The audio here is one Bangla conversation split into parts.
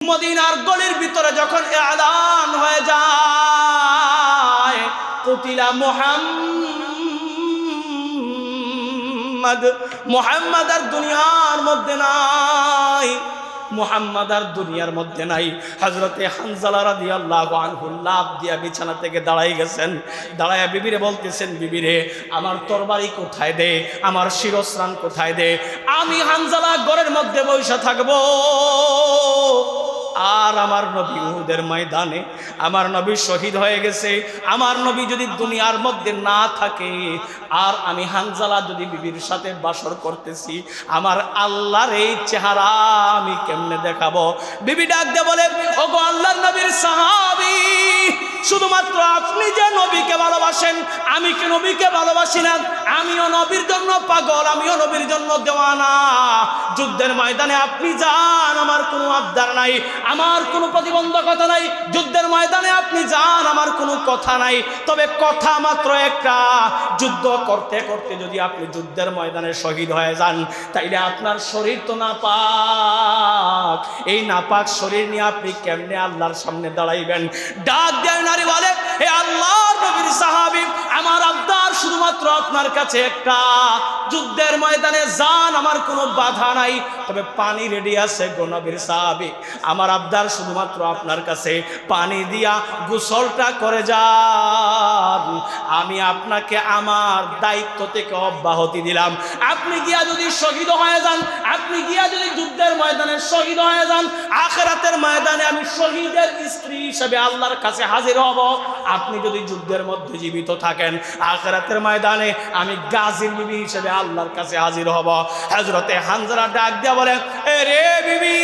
মদিনার গলির ভিতরে যখন এলান হয়ে যায় কুতিলা মুহাম্মদ, মুহাম্মদ আর দুনিয়ার মধ্যে নাই, মুহাম্মদ আর দুনিয়ার মধ্যে নাই। হযরতে হানজালা রাদিয়াল্লাহু আনহু লাফ দিয়া বিছানা থেকে দাঁড়াই গেছেন। দাঁড়ায়া বিবিরে বলতেছেন, বিবিরে আমার তরবারি কোথায় দে, আমার শিরস্ত্রাণ কোথায় দে, আমি হানজালা ঘরের মধ্যে বসে থাকবো। আর আমার নবী উহুদের ময়দানে আমার নবী শহীদ হয়ে গেছে। আমার নবী যদি দুনিয়ার মধ্যে না থাকে আর আমি হানজালা যদি বিবির সাথে বাসর করতেছি, আমার আল্লাহর এই চেহারা আমি কেমনে দেখাবো? বিবি ডাক দিয়ে বলে, ওগো আল্লাহর নবীর সাহাবী, শুধুমাত্র আপনি যে নবীকে ভালোবাসেন, আমি কি নবীকে ভালোবাসি না? আমিও নবীর জন্য পাগল, আমিও নবীর জন্য দেওয়ানা। যুদ্ধের ময়দানে আপনি যান, আমার কোনো আবদার নাই, আমার কোনো প্রতিবন্ধকতা নাই। যুদ্ধের ময়দানে আপনি যান, আমার কোনো কথা নাই। তবে কথা মাত্র একটা, যুদ্ধ করতে করতে যদি আপনি যুদ্ধের ময়দানে শহীদ হয়ে যান, তাইলে আপনার শরীর তো নাপাক। এই নাপাক শরীর নিয়ে আপনি কেমনে আল্লাহর সামনে দাঁড়াইবেন? ডাক দেয় নারী বলে, হে আল্লাহর নবীর সাহাবী, আমার আবদার শুধুমাত্র আপনার কাছে একটা, যুদ্ধের ময়দানে যান, আমার কোনো বাধা নাই, তবে পানি রেডি আছে গো নবীর সাহাবী। আমার আবদার শুধুমাত্র আপনার কাছে, পানি দিয়া গোসলটা করে যান। আমি আপনাকে আমার দায়িত্ব থেকে অব্যাহতি দিলাম। আপনি গিয়া যদি শহীদ হয়ে যান, আপনি গিয়া যদি যুদ্ধের ময়দানে শহীদ হয়ে যান, আখিরাতের ময়দানে আমি শহীদের স্ত্রী হিসেবে আল্লাহর কাছে হাজির হব। আপনি যদি যুদ্ধের মধ্যে জীবিত থাকেন, আখিরাতের ময়দানে আমি গাজীর বিবি হিসেবে আল্লাহর কাছে হাজির হব। হযরতে হানজালা ডাক দিয়া বলে, এ রে বিবি,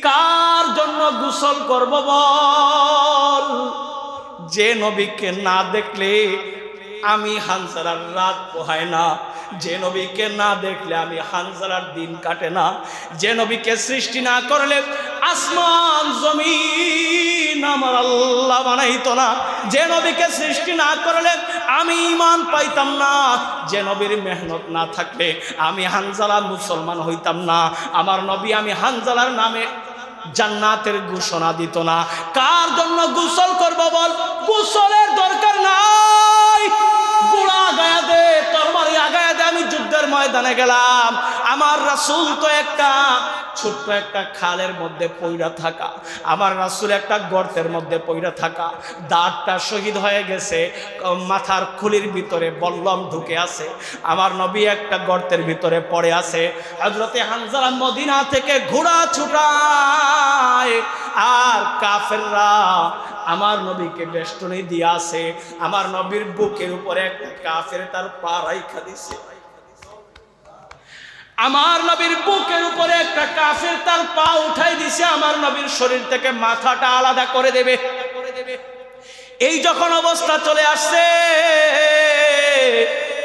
কার জন্য গোসল করব বল? যে নবীকে না দেখলে আমি হানজালার রাত পোহায় না, যে নবীকে না দেখলে আমি হানজালার দিন কাটে না, যে নবীকে সৃষ্টি না করলে আসমান জমিন আমার আল্লাহ বানাইতো না, যে নবীকে সৃষ্টি না করলে আমি ঈমান পাইতাম না, যে নবীর মেহনত না থাকলে আমি হানজালা মুসলমান হইতাম না। আমার নবী আমি হানজালার নামে জান্নাতের ঘোষণা দিত না। কার জন্য গোসল করব বল? গোসলের দরকার নাই, গোড়া গায়া দে, তরবারি আগায়া দে, আমি যুদ্ধের ময়দানে গেলাম। আমার রাসূল তো একটা ছোট্ট একটা খালের মধ্যে পইড়া থাকা, আমার রাসূল একটা গর্তের মধ্যে পইড়া থাকা, দাঁতটা শহীদ হয়ে গেছে, মাথার খুলির ভিতরে বল্লম ঢুকে আছে, আমার নবী একটা গর্তের ভিতরে পড়ে আছে। হযরতে হানজালা মদিনা থেকে ঘোড়া ছুটায়, আর কাফেররা আমার নবীকে বেষ্টনী দিয়ে আছে। আমার নবীর বুকের উপরে একটা কাফের তার পা রাইখা দিছে। আমার নবীর বুকের উপরে একটা কাফের তার পা উঠাই দিছে, আমার নবীর শরীর থেকে মাথাটা আলাদা করে দেবে। এই যখন অবস্থা চলে আসছে,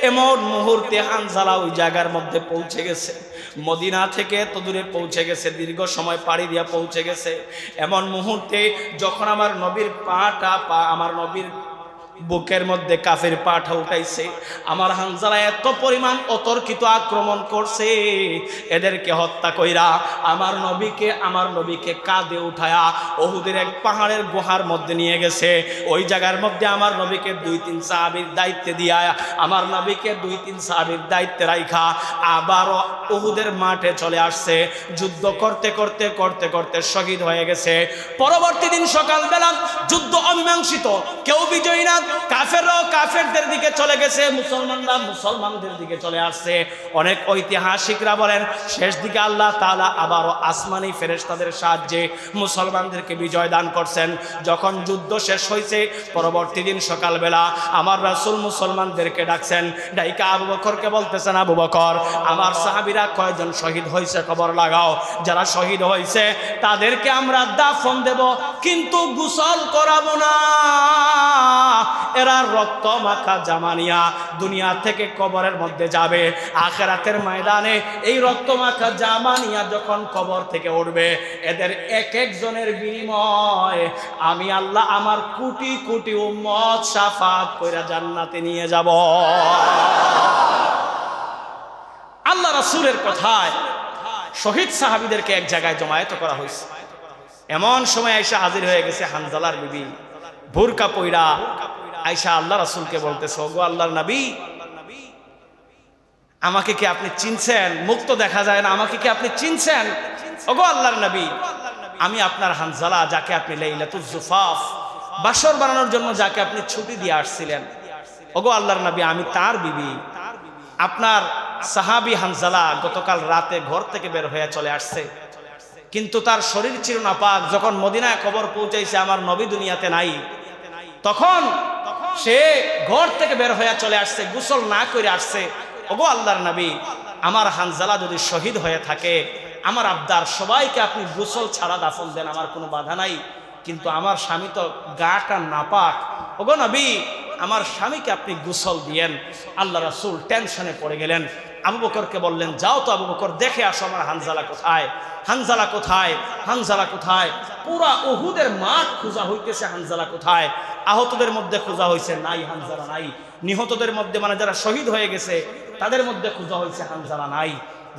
এমন মুহূর্তে হানজালা ওই জায়গার মধ্যে পৌঁছে গেছে। মদিনা থেকে এত দূরে পৌঁছে গেছে, দীর্ঘ সময় পাড়ি দিয়া পৌঁছে গেছে। এমন মুহূর্তে যখন আমার নবীর আমার নবীর বুকের মধ্যে কাফের পাঠা উঠাইছে, আমার হানজালা এত পরিমাণ অতর্কিত আক্রমণ করছে, এদেরকে হত্যা কইরা আমার নবীকে কাঁধে উঠায়া উহুদের এক পাহাড়ের গুহার মধ্যে নিয়ে গেছে। ওই জায়গার মধ্যে আমার নবীকে 2-3 সাহাবীর দায়িত্বে দিয়া, আমার নবীকে 2-3 সাহাবীর দায়িত্বে রাইখা আবারও উহুদের মাঠে চলে আসছে। যুদ্ধ করতে করতে করতে করতে শহীদ হয়ে গেছে। পরবর্তী দিন সকালবেলা যুদ্ধ অমীমাংসিত, কেউ বিজয়ী না। কাফেররাও কাফেরদের দিকে চলে গেছে, মুসলমানরা মুসলমানদের দিকে চলে আসছে। অনেক ঐতিহাসিকরা বলেন শেষ দিকে আল্লাহ তাআলা আবারও আসমানি ফেরেশতাদের সাহায্যে মুসলমানদেরকে বিজয় দান করছেন। যখন যুদ্ধ শেষ হয়েছে, পরবর্তী দিন সকালবেলা আমার রাসূল মুসলমানদেরকে ডাকছেন, ডাইকা আবু বকরকে বলতেছেন, আবু বকর, আমার সাহাবীরা কয়জন শহীদ হয়েছে খবর লাগাও। যারা শহীদ হয়েছে তাদেরকে আমরা দাফন দেব, কিন্তু গোসল করাবো না। এরা রক্ত মাখা জামা নিয়া দুনিয়া থেকে কবরের মধ্যে যাবে। আখিরাতের ময়দানে এই রক্ত মাখা জামা নিয়া যখন কবর থেকে উঠবে, এদের এক একজনের বিনিময়ে আমি আল্লাহ আমার কোটি কোটি উম্মত শাফাত কইরা জান্নাতে নিয়ে যাব। আল্লাহ রাসূলের কথায় শহীদ সাহাবীদেরকে এক জায়গায় জমায়েত করা হয়েছে। এমন সময় আয়েশা হাজির হয়ে গেছে, হানজালার বিবি বোরকা পইরা আয়েশা আল্লাহ রাসূলকে বলতেছে, ওগো আল্লাহর নবী, আমাকে কি আপনি চিনছেন? মুখ তো দেখা যায় না, আমাকে কি আপনি চিনছেন? ওগো আল্লাহর নবী, আমি আপনার হানজালা, যাকে আপনি লাইলাতুল জুফাফ, বাসর বানানোর জন্য যাকে আপনি ছুটি দিয়ে আসছিলেন, ওগো আল্লাহর নবী, আমি তার বিবি। আপনার সাহাবী হানজালা গতকাল রাতে ঘর থেকে বের হয়ে চলে আসছে, কিন্তু তার শরীর ছিল নাপাক। যখন মদিনায় খবর পৌঁছাইছে আমার নবী দুনিয়াতে নাই, তখন সে ঘর থেকে বের হয়ে চলে আসছে, গোসল না করে আসছে। ওগো আল্লাহর নবী, আমার হানজালা যদি শহীদ হয়ে থাকে, আমার আবদার, সবাইকে আপনি গোসল ছাড়া দাফন দেন, আমার কোনো বাধা নাই, কিন্তু আমার স্বামী তো গাটা নাপাক। ওগো নবী, আমার স্বামীকে আপনি গোসল দিয়েন। আল্লাহ রাসূল টেনশনে পড়ে গেলেন। আবু বকরকে বললেন, যাও তো আবু বকর, দেখে আসো আমার হানজালা কোথায়, হানজালা কোথায়, হানজালা কোথায়। পুরা উহুদের মাঠ খোঁজা হইতেছে, হানজালা কোথায়। আহতদের মধ্যে খোঁজা হয়েছে, নাই, হানজালা নাই। নিহতদের মধ্যে, মানে যারা শহীদ হয়ে গেছে তাদের মধ্যে খোঁজা হয়েছে, হানজালা নাই।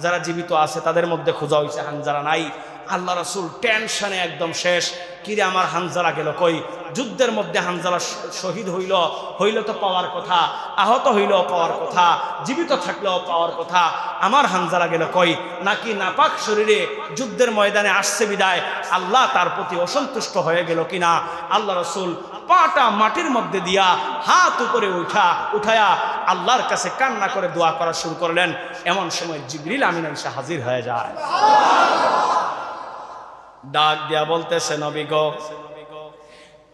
যারা জীবিত আছে তাদের মধ্যে খোঁজা হয়েছে, হানজালা নাই। আল্লাহ রাসূল টেনশনে একদম শেষ। কিরে, আমার হানজালা গেল কই? যুদ্ধের মধ্যে হানজালা শহীদ হইল তো পাওয়ার কথা, আহত হইল পাওয়ার কথা, জীবিত থাকলেও পাওয়ার কথা, আমার হানজালা গেল কই? নাকি নাপাক শরীরে যুদ্ধের ময়দানে আসছে বিদায় আল্লাহ তার প্রতি অসন্তুষ্ট হয়ে গেল কিনা? আল্লাহ রাসূল পাটা মাটির মধ্যে দিয়া হাত উপরে উঠায়া আল্লাহর কাছে কান্না করে দোয়া করা শুরু করলেন। এমন সময় জিবরিল আমিন এসে হাজির হয়ে যায়, ডাক দিয়া বলতেছে, নবী গো,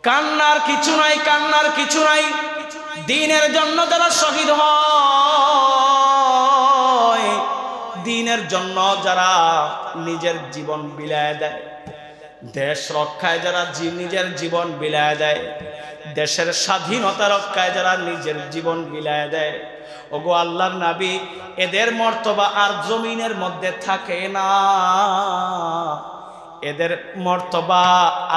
কান্নার কিছু নাই, কান্নার কিছু নাই। দ্বীনের জন্য যারা শহীদ হয়, দ্বীনের জন্য যারা নিজের জীবন বিলায় দেয়, দেশ রক্ষায় যারা নিজের জীবন বিলায় দেয়, দেশের স্বাধীনতা রক্ষায় যারা নিজের জীবন বিলায় দেয়, ওগো আল্লাহর নবী, এদের মর্তবা আর জমিনের মধ্যে থাকে না। এদের মর্তবা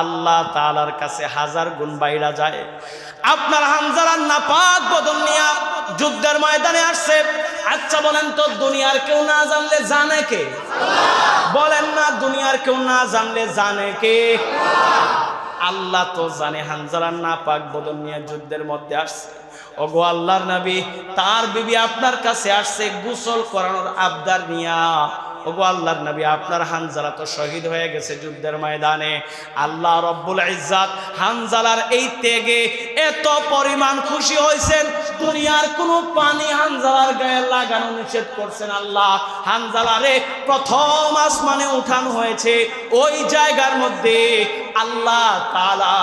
আল্লাহ তাআলার কাছে হাজার গুণ বাইরা যায়। আপনার হানজালার নাপাক বদন নিয়া যুদ্ধের ময়দানে আসছে। আচ্ছা বলেন তো, দুনিয়ার কেউ না জানলে জানে কে? বলেন না, দুনিয়ার কেউ না জানলে জানে কে? আল্লাহ তো জানে। হানজালার নাপাক বদন নিয়ে যুদ্ধের মধ্যে আসছে। ওগো আল্লাহর নবী, তার বিবি আপনার কাছে আসছে গোসল করানোর আবদার নিয়া। ওগো আল্লাহর নবী, আপনার হানজালা তো শহীদ হয়ে গেছে যুদ্ধের ময়দানে। আল্লাহ রব্বুল ইজ্জাত হানজালার এই ত্যাগে এত পরিমাণ খুশি হয়েছেন, দুনিয়ার কোনো পানি হানজালার গায়ে লাগানো নিষেধ করছেন আল্লাহ। হানজালারে প্রথম আসমানে উঠানো হয়েছে। ওই জায়গার মধ্যে আল্লাহ তাআলা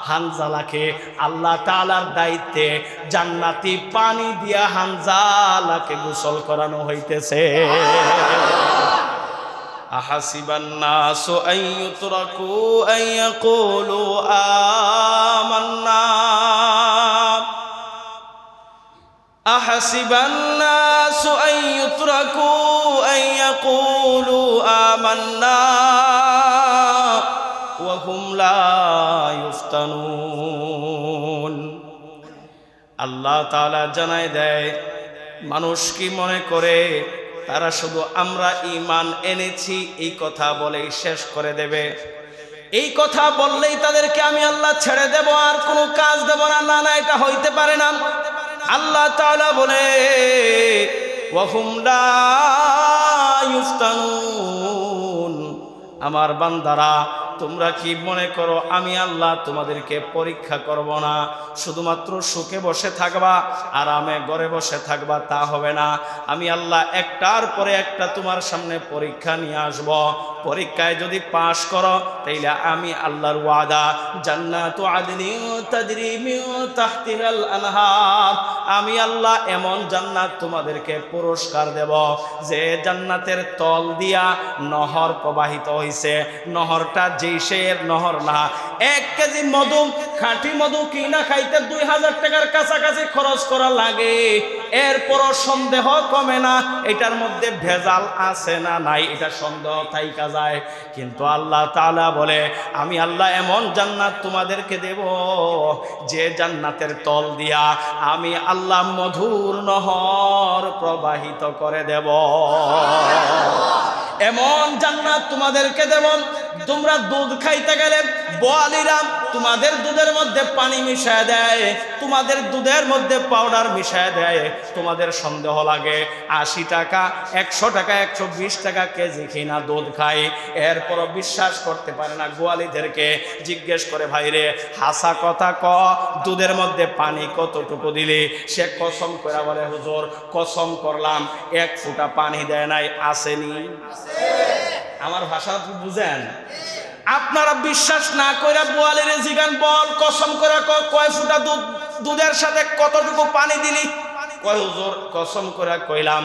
হানজালাকে, আল্লাহ তাআলার দায়িত্বে জান্নাতি পানি দিয়া হানজালাকে গোসল করানো হইতেছে। আহাসিবান নাসু আন ইউতরাকু আন ইয়াকুলু আমান্না, আহাসিবান নাসু আন ইউতরাকু আন ইয়াকুলু আমান্না ওয়া হুম লা ইফতানুন। আল্লাহ তাআলা জানায় দেয়, মানুষ কি মনে করে তারা শুধু আমরা ঈমান এনেছি এই কথা বলেই শেষ করে দেবে? এই কথা বললেই তাদেরকে আমি আল্লাহ ছেড়ে দেব, আর কোনো কাজ দেব না? না না, এটা হইতে পারে না। আল্লাহ তাআলা বলে, ওয়া হুম লা ইফতানুন। আমার বান্দারা, তোমরা কি মনে করো আমি আল্লাহ তোমাদেরকে পরীক্ষা করব না? শুধুমাত্র সুখে বসে থাকবা, আরামে ঘরে বসে থাকবা, তা হবে না। আমি আল্লাহ একটার পরে একটা তোমার সামনে পরীক্ষা নিয়ে আসব। পরীক্ষায় যদি পাশ করো, তাইলে আমি আল্লাহর ওয়াদা, জান্নাতু আদনিন তাজরি মিন তাহতিহাল আনহার, আমি আল্লাহ এমন জান্নাত তোমাদেরকে পুরস্কার দেব যে জান্নাতের তল দিয়া নহর প্রবাহিত হইছে। নহরটা যেইসের নহর না, 1 কেজি মধু, খাঁটি মধু কিনা খাইতে 2000 টাকার কাছাকাছি খরচ করা লাগে। এরপরও সন্দেহ কমে না এটার মধ্যে ভেজাল আছে না নাই, এটা সন্দেহ থাইকা যায়। কিন্তু আল্লাহ তাআলা বলে, আমি আল্লাহ এমন জান্নাত তোমাদেরকে দেব যে জান্নাতের তল দিয়া আমি আল্লাহ মধুর নহর প্রবাহিত করে দেব। এমন জান্নাত তোমাদেরকে দেব, তোমরা দুধ খাইতে গেলে বোয়ালিরা তোমাদের দুধের মধ্যে পানি মিশায় দেয়, তোমাদের দুধের মধ্যে পাউডার মিশায় দেয়। তোমাদের সন্দেহ লাগে 80 টাকা 100 টাকা 120 টাকা কেজি কিনা দুধ খায়, এরপরও বিশ্বাস করতে পারে না। গোয়ালিদেরকে জিজ্ঞেস করে, ভাইরে হাসা কথা ক, দুধের মধ্যে পানি কতটুকু দিলি? সে কসম করে বলে, হুজুর কসম করলাম 1 ফোঁটা পানি দেয় নাই। আসেনি? আমার ভাষা বুঝেন? আপনারা বিশ্বাস না করে বোয়ালির জিগান, বল কসম করে কয় ফোঁটা দুধের সাথে কতটুকু পানি দিলি? কয় হুজুর কসম করে কইলাম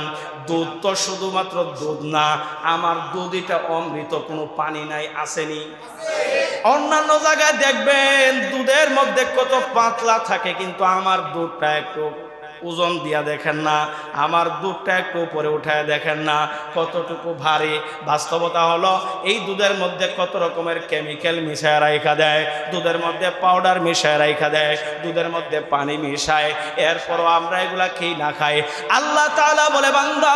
দুধ তো শুধুমাত্র দুধ না, আমার দুধ এটা অমৃত, কোনো পানি নাই। আসেনি? অন্যান্য জায়গায় দেখবেন দুধের মধ্যে কত পাতলা থাকে, কিন্তু আমার দুধটা একটু ওজন দিয়া দেখেন না, আমার দুধটা একটু উপরে উঠায় দেখেন না কতটুকু ভারী। বাস্তবতা হলো এই দুধের মধ্যে কত রকমের কেমিক্যাল মিশায় রাখা দেয়, দুধের মধ্যে পাউডার মিশায় রাখা দেয়, দুধের মধ্যে পানি মিশায়, এরপরও আমরা এগুলা খেয়ে না খাই। আল্লাহ তাআলা বলে, বান্দা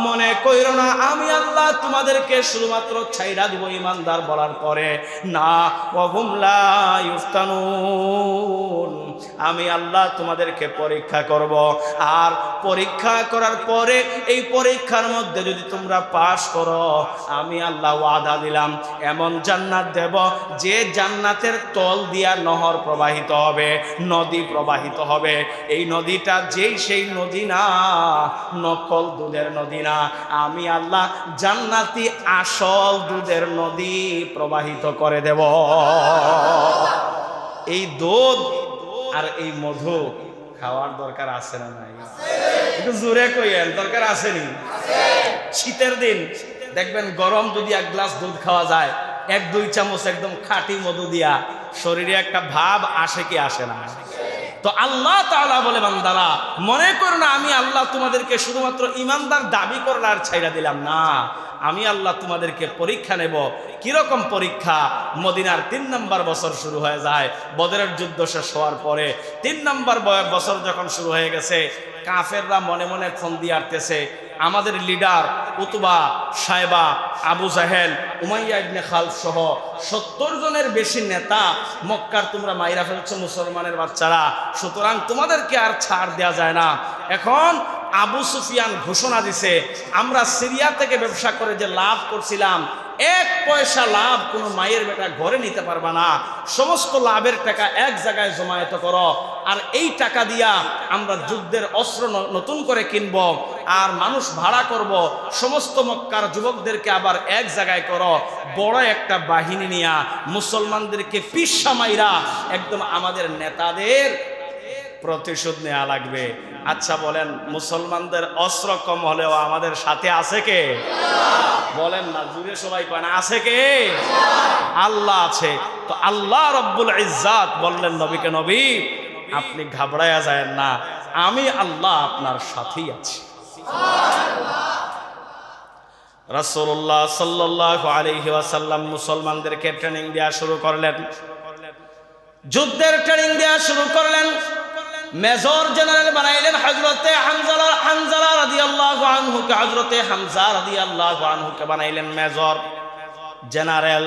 মনে কইরো না আমি আল্লাহ তোমাদেরকে শুধুমাত্র ছাইড়া দিব ইমানদার বলার পরে, না, ওয়াহুম লা ইফতানুন, আমি আল্লাহ তোমাদেরকে পরীক্ষা করব, আর পরীক্ষা করার পরে এই পরীক্ষার মধ্যে যদি তোমরা পাস করো, আমি আল্লাহ ওয়াদা দিলাম এমন জান্নাত দেব যে জান্নাতের তল দিয়া নহর প্রবাহিত হবে, নদী প্রবাহিত হবে। এই নদীটা যেই সেই নদী না, নকল দুধের নদী না, আমি আল্লাহ জান্নাতি আসল দুধের নদী প্রবাহিত করে দেব। এই দুধ আর এই মধু খাওয়ার দরকার আছে না নাই? একটু জোরে কইয়েন, দরকার আসেনি? শীতের দিন দেখবেন গরম যদি 1 গ্লাস দুধ খাওয়া যায়, 1-2 চামচ একদম খাঁটি মধু দিয়া, শরীরে একটা ভাব আসে কি আসে না? তো আল্লাহ তাআলা বলে, বান্দারা মনে করো না আমি আল্লাহ তোমাদেরকে শুধুমাত্র ইমানদার দাবি করলে আর ছাইড়া দিলাম না, আমি আল্লাহ তোমাদেরকে পরীক্ষা নেব। কিরকম পরীক্ষা? মদিনার 3 নম্বর বছর শুরু হয়ে যায়, বদরের যুদ্ধ শেষ হওয়ার পরে 3 নম্বর বছর যখন শুরু হয়ে গেছে, কাফেররা মনে মনে ফোন দিয়ে আসতেছে, আমাদের লিডার উতবা, সাইবা, আবু জাহেল, উমাইয়া ইবনে খালফ সহ 70 জনের বেশি নেতা মক্কার তোমরা মাইরা ফেলছো মুসলমানের বাচ্চারা, সুতরাং তোমাদেরকে আর ছাড় দেওয়া যায় না। এখন আবু সুফিয়ান ঘোষণা দিছে, আমরা সিরিয়া থেকে ব্যবসা করে যে লাভ করছিলাম, 1 পয়সা লাভ কোনো মায়ের বেটা ঘরে নিতে পারবা না, সমস্ত লাভের টাকা এক জায়গায় জমায়েত করো, আর এই টাকা দিয়া আমরা যুদ্ধের অস্ত্র নতুন করে কিনব, আর মানুষ ভাড়া করব, সমস্ত মক্কার যুবকদেরকে আবার এক জায়গায় করো, বড় একটা বাহিনী নিয়া মুসলমানদেরকে পিসা মাইরা একদম আমাদের নেতাদের প্রতিশোধ নেওয়া লাগবে। আচ্ছা বলেন, মুসলমানদের অস্ত্র কম হলেও আমাদের সাথে আছে কে? বলেন না, জুড়ে সবাই কয় না, আছে কে? আল্লাহ আছে। তো আল্লাহ রব্বুল ইজ্জাত বললেন নবীকে, নবী আপনি ঘাবড়ায়া যায় না, আমি আল্লাহ আপনার সাথেই আছি। রাসূলুল্লাহ সাল্লাল্লাহু আলাইহি ওয়াসাল্লাম মুসলমানদেরকে ট্রেনিং দেওয়া শুরু করলেন, যুদ্ধের ট্রেনিং দেওয়া শুরু করলেন। মেজর জেনারেল বানাইলেন হযরতে হামজা রাদিয়াল্লাহু আনহুকে, হযরতে হামজা রাদিয়াল্লাহু আনহুকে বানাইলেন মেজর জেনারেল।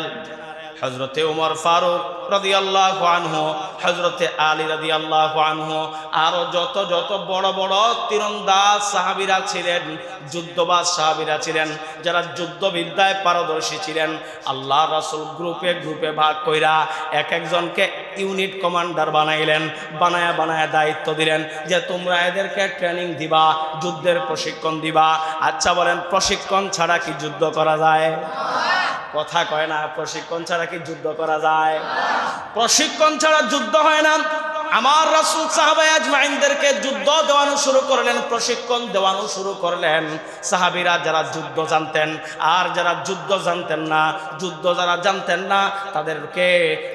হযরতে ওমর ফারুক রাদিয়াল্লাহু আনহু, হযরতে আলী রাদিয়াল্লাহু আনহু, আরো যত যত বড় বড় তীরন্দাজ সাহাবীরা ছিলেন, যুদ্ধবাজ সাহাবীরা ছিলেন, যারা যুদ্ধবিদ্যায় পারদর্শী ছিলেন, আল্লাহ রাসূল গ্রুপে গ্রুপে ভাগ কইরা এক একজনকে ইউনিট কমান্ডার বানাইলেন, বানায়া বানায়া দায়িত্ব দিলেন যে তোমরা এদেরকে ট্রেনিং দিবা, যুদ্ধের প্রশিক্ষণ দিবা। আচ্ছা বলেন, প্রশিক্ষণ ছাড়া কি যুদ্ধ করা যায়? কথা কয় না, প্রশিক্ষণ ছাড়া কি যুদ্ধ করা যায়? প্রশিক্ষণ ছাড়া যুদ্ধ হয় না। আমার রাসূল সাহাবায়ে আজমাইনদেরকে যুদ্ধ দেওয়ানো শুরু করলেন, প্রশিক্ষণ দেওয়ানো শুরু করলেন। সাহাবীরা যারা যুদ্ধ জানতেন আর যারা যুদ্ধ জানতেন না, যুদ্ধ যারা জানতেন না তাদেরকে,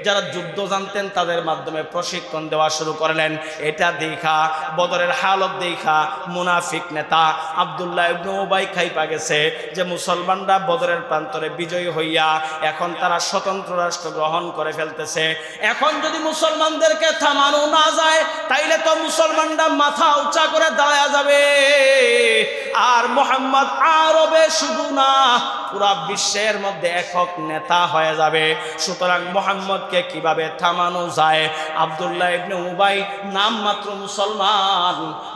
যারা যুদ্ধ জানতেন তাদের মাধ্যমে প্রশিক্ষণ দেওয়া শুরু করলেন। এটা দেখা, বদরের হালত দেখা মুনাফিক নেতা আব্দুল্লাহ ইবনে উবাই খাইপা গেছে যে মুসলমানরা বদরের প্রান্তরে বিজয়ী হইয়া এখন তারা স্বতন্ত্র রাষ্ট্র গ্রহণ করে ফেলতেছে। এখন যদি মুসলমানদেরকে থামানো না যায় তাইলে তো মুসলমানরা মাথা উঁচা করে দাঁড়ায়া যাবে। আর মুহাম্মদ আরবে শুধু না পুরা বিশ্বের মধ্যে একক নেতা হয়ে যাবে। সুতরাং মুহাম্মদকে কিভাবে থামানো যায়? আব্দুল্লাহ ইবনে উবাই নাম মাত্র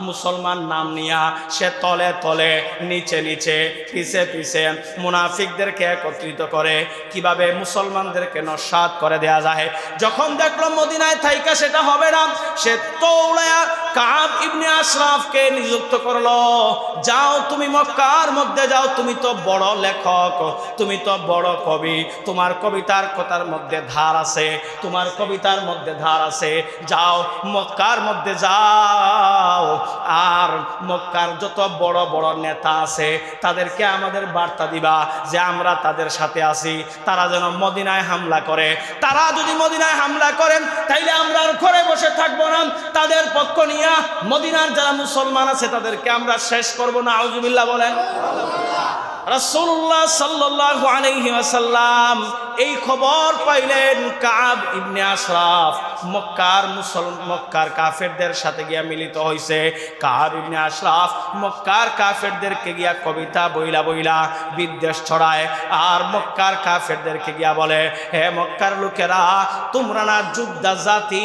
মুসলমান নাম নিয়া সে তলে তলে নিচে নিচে পিছে পিছে মুনাফিকদেরকে একত্রিত করে কিভাবে মুসলমানদেরকে নস্যাৎ করে দেয়া যায়। যখন দেখলো মদিনায় থাইকা সেটা হবে না, সে তৌলায়া কাব ইবনে আশরাফকে নিযুক্ত করলো, যাও তুমি মক্কার মধ্যে যাও, তুমি তো বড় লেখক, তুমি তো বড় কবি, তোমার কবিতার কথার মধ্যে ধার আছে, তোমার কবিতার মধ্যে ধার আছে, যাও মক্কার মধ্যে যাও, আর মক্কার যত বড় বড় নেতা আছে তাদেরকে আমাদের বার্তা দিবা যে আমরা তাদের সাথে আছি, তারা যেন মদিনায় হামলা করে। তারা যদি মদিনায় হামলা করেন তাইলে আমরা আর ঘরে বসে থাকবো না, তাদের পক্ষ নিয়ে মদিনার যারা মুসলমান আছে তাদেরকে আমরা শেষ করবো না। আউযুবিল্লাহ বলেন। রাসূলুল্লাহ সাল্লাল্লাহু আলাইহি ওয়াসাল্লাম এই খবর পাইলেন কাব ইবনে আশরাফ মক্কার কাফেরদের সাথে গিয়া মিলিত হইছে। কাব ইবনে আশরাফ মক্কার কাফেরদেরকে গিয়া কবিতা বইলা বইলা বিদ্বেষ ছড়ায়, আর মক্কার কাফেরদেরকে গিয়া বলে, হে মক্কার লোকেরা, তোমরা না যোদ্ধা জাতি,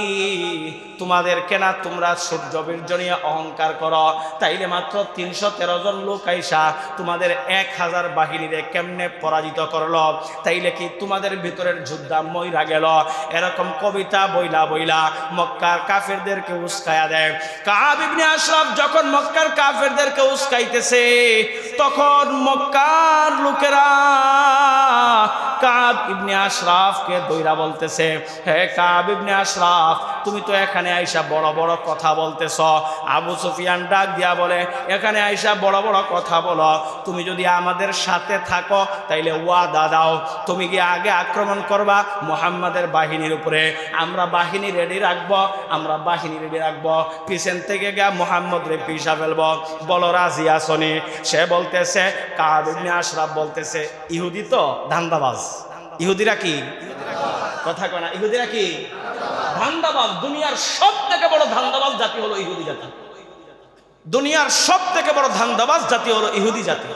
তোমাদেরকে না তোমরা সূর্য বীর্য নিয়ে অহংকার করো, তাইলে মাত্র 313 জন লোক আইসা তোমাদের 1000 বাহিনীরে কেমনে পরাজিত করলো? তাইলে কি তোমাদের ভিতরের যোদ্ধা মইরা গেল? এরকম কবিতা বইলা বইলা মক্কার কাফেরদেরকে উস্কায়া দেয়। কাব ইবনে আশরাফ যখন মক্কার কাফেরদেরকে উস্কাইতেছে তখন মক্কার লোকেরা কাব ইবনে আশরাফকে দইরা বলতেছে, হে কাব ইবনে আশরাফ, তুমি তো এখানে আইসা বড় বড় কথা বলতেছ। আবু সুফিয়ান ডাক দিয়া বলে, এখানে আইসা বড় বড় কথা বলো, তুমি যদি আমাদের সাথে থাকো তাইলে ওয়াদা দাও, তুমি কি আগে আক্রমণ করবা মুহাম্মাদের বাহিনীর উপরে, আমরা বাহিনী রেডি রাখবো, আমরা বাহিনী রেডি রাখবো, পিছন থেকে গিয়া মুহাম্মদ রে পিষা ফেলবো, বলো রাজি আসনি? সে বলতেছে, কাব ইবনে আশরাফ বলতেছে, ইহুদি তো ধান্দাবাজ। ইহুদিরা কি কথা কয় না? ইহুদিরা কি ধান্দাবাজ। দুনিয়ার সব থেকে বড় ধান্দাবাজ জাতি হলো ইহুদি জাতি। দুনিয়ার সব থেকে বড় ধান্দাবাজ জাতি হলো ইহুদি জাতি।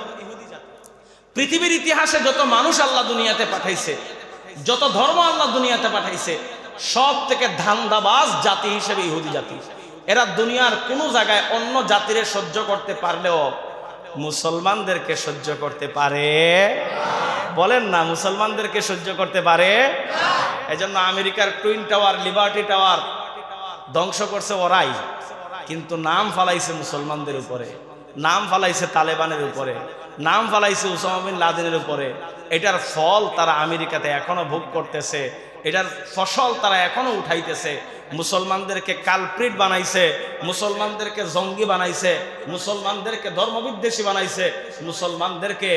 পৃথিবীর ইতিহাসে যত মানুষ আল্লাহ দুনিয়াতে পাঠাইছে, যত ধর্ম আল্লাহ দুনিয়াতে পাঠাইছে, সব থেকে ধান্দাবাজ জাতি হিসেবে ইহুদি জাতি। এরা দুনিয়ার কোনো জায়গায় অন্য জাতিরে সহ্য করতে পারলেও মুসলমানদেরকে সহ্য করতে পারে? বলেন না, মুসলমানদেরকে সহ্য করতে পারে? এজন্য আমেরিকার টুইন টাওয়ার, লিবার্টি টাওয়ার ধ্বংস করছে ওরাই, কিন্তু নাম ফালাইছে মুসলমানদের উপরে, নাম ফালাইছে তালেবানের উপরে, নাম ফালাইছে ওসামা বিন লাদেনের উপরে। এটার ফল তারা আমেরিকাতে এখনো ভোগ করতেছে, এটার ফসল তারা এখনো উঠাইতেছে। মুসলমানদেরকে কালপ্রিট বানাইছে, মুসলমানদেরকে জঙ্গি বানাইছে, মুসলমানদেরকে ধর্মবিদ্বেষী বানাইছে, মুসলমানদেরকে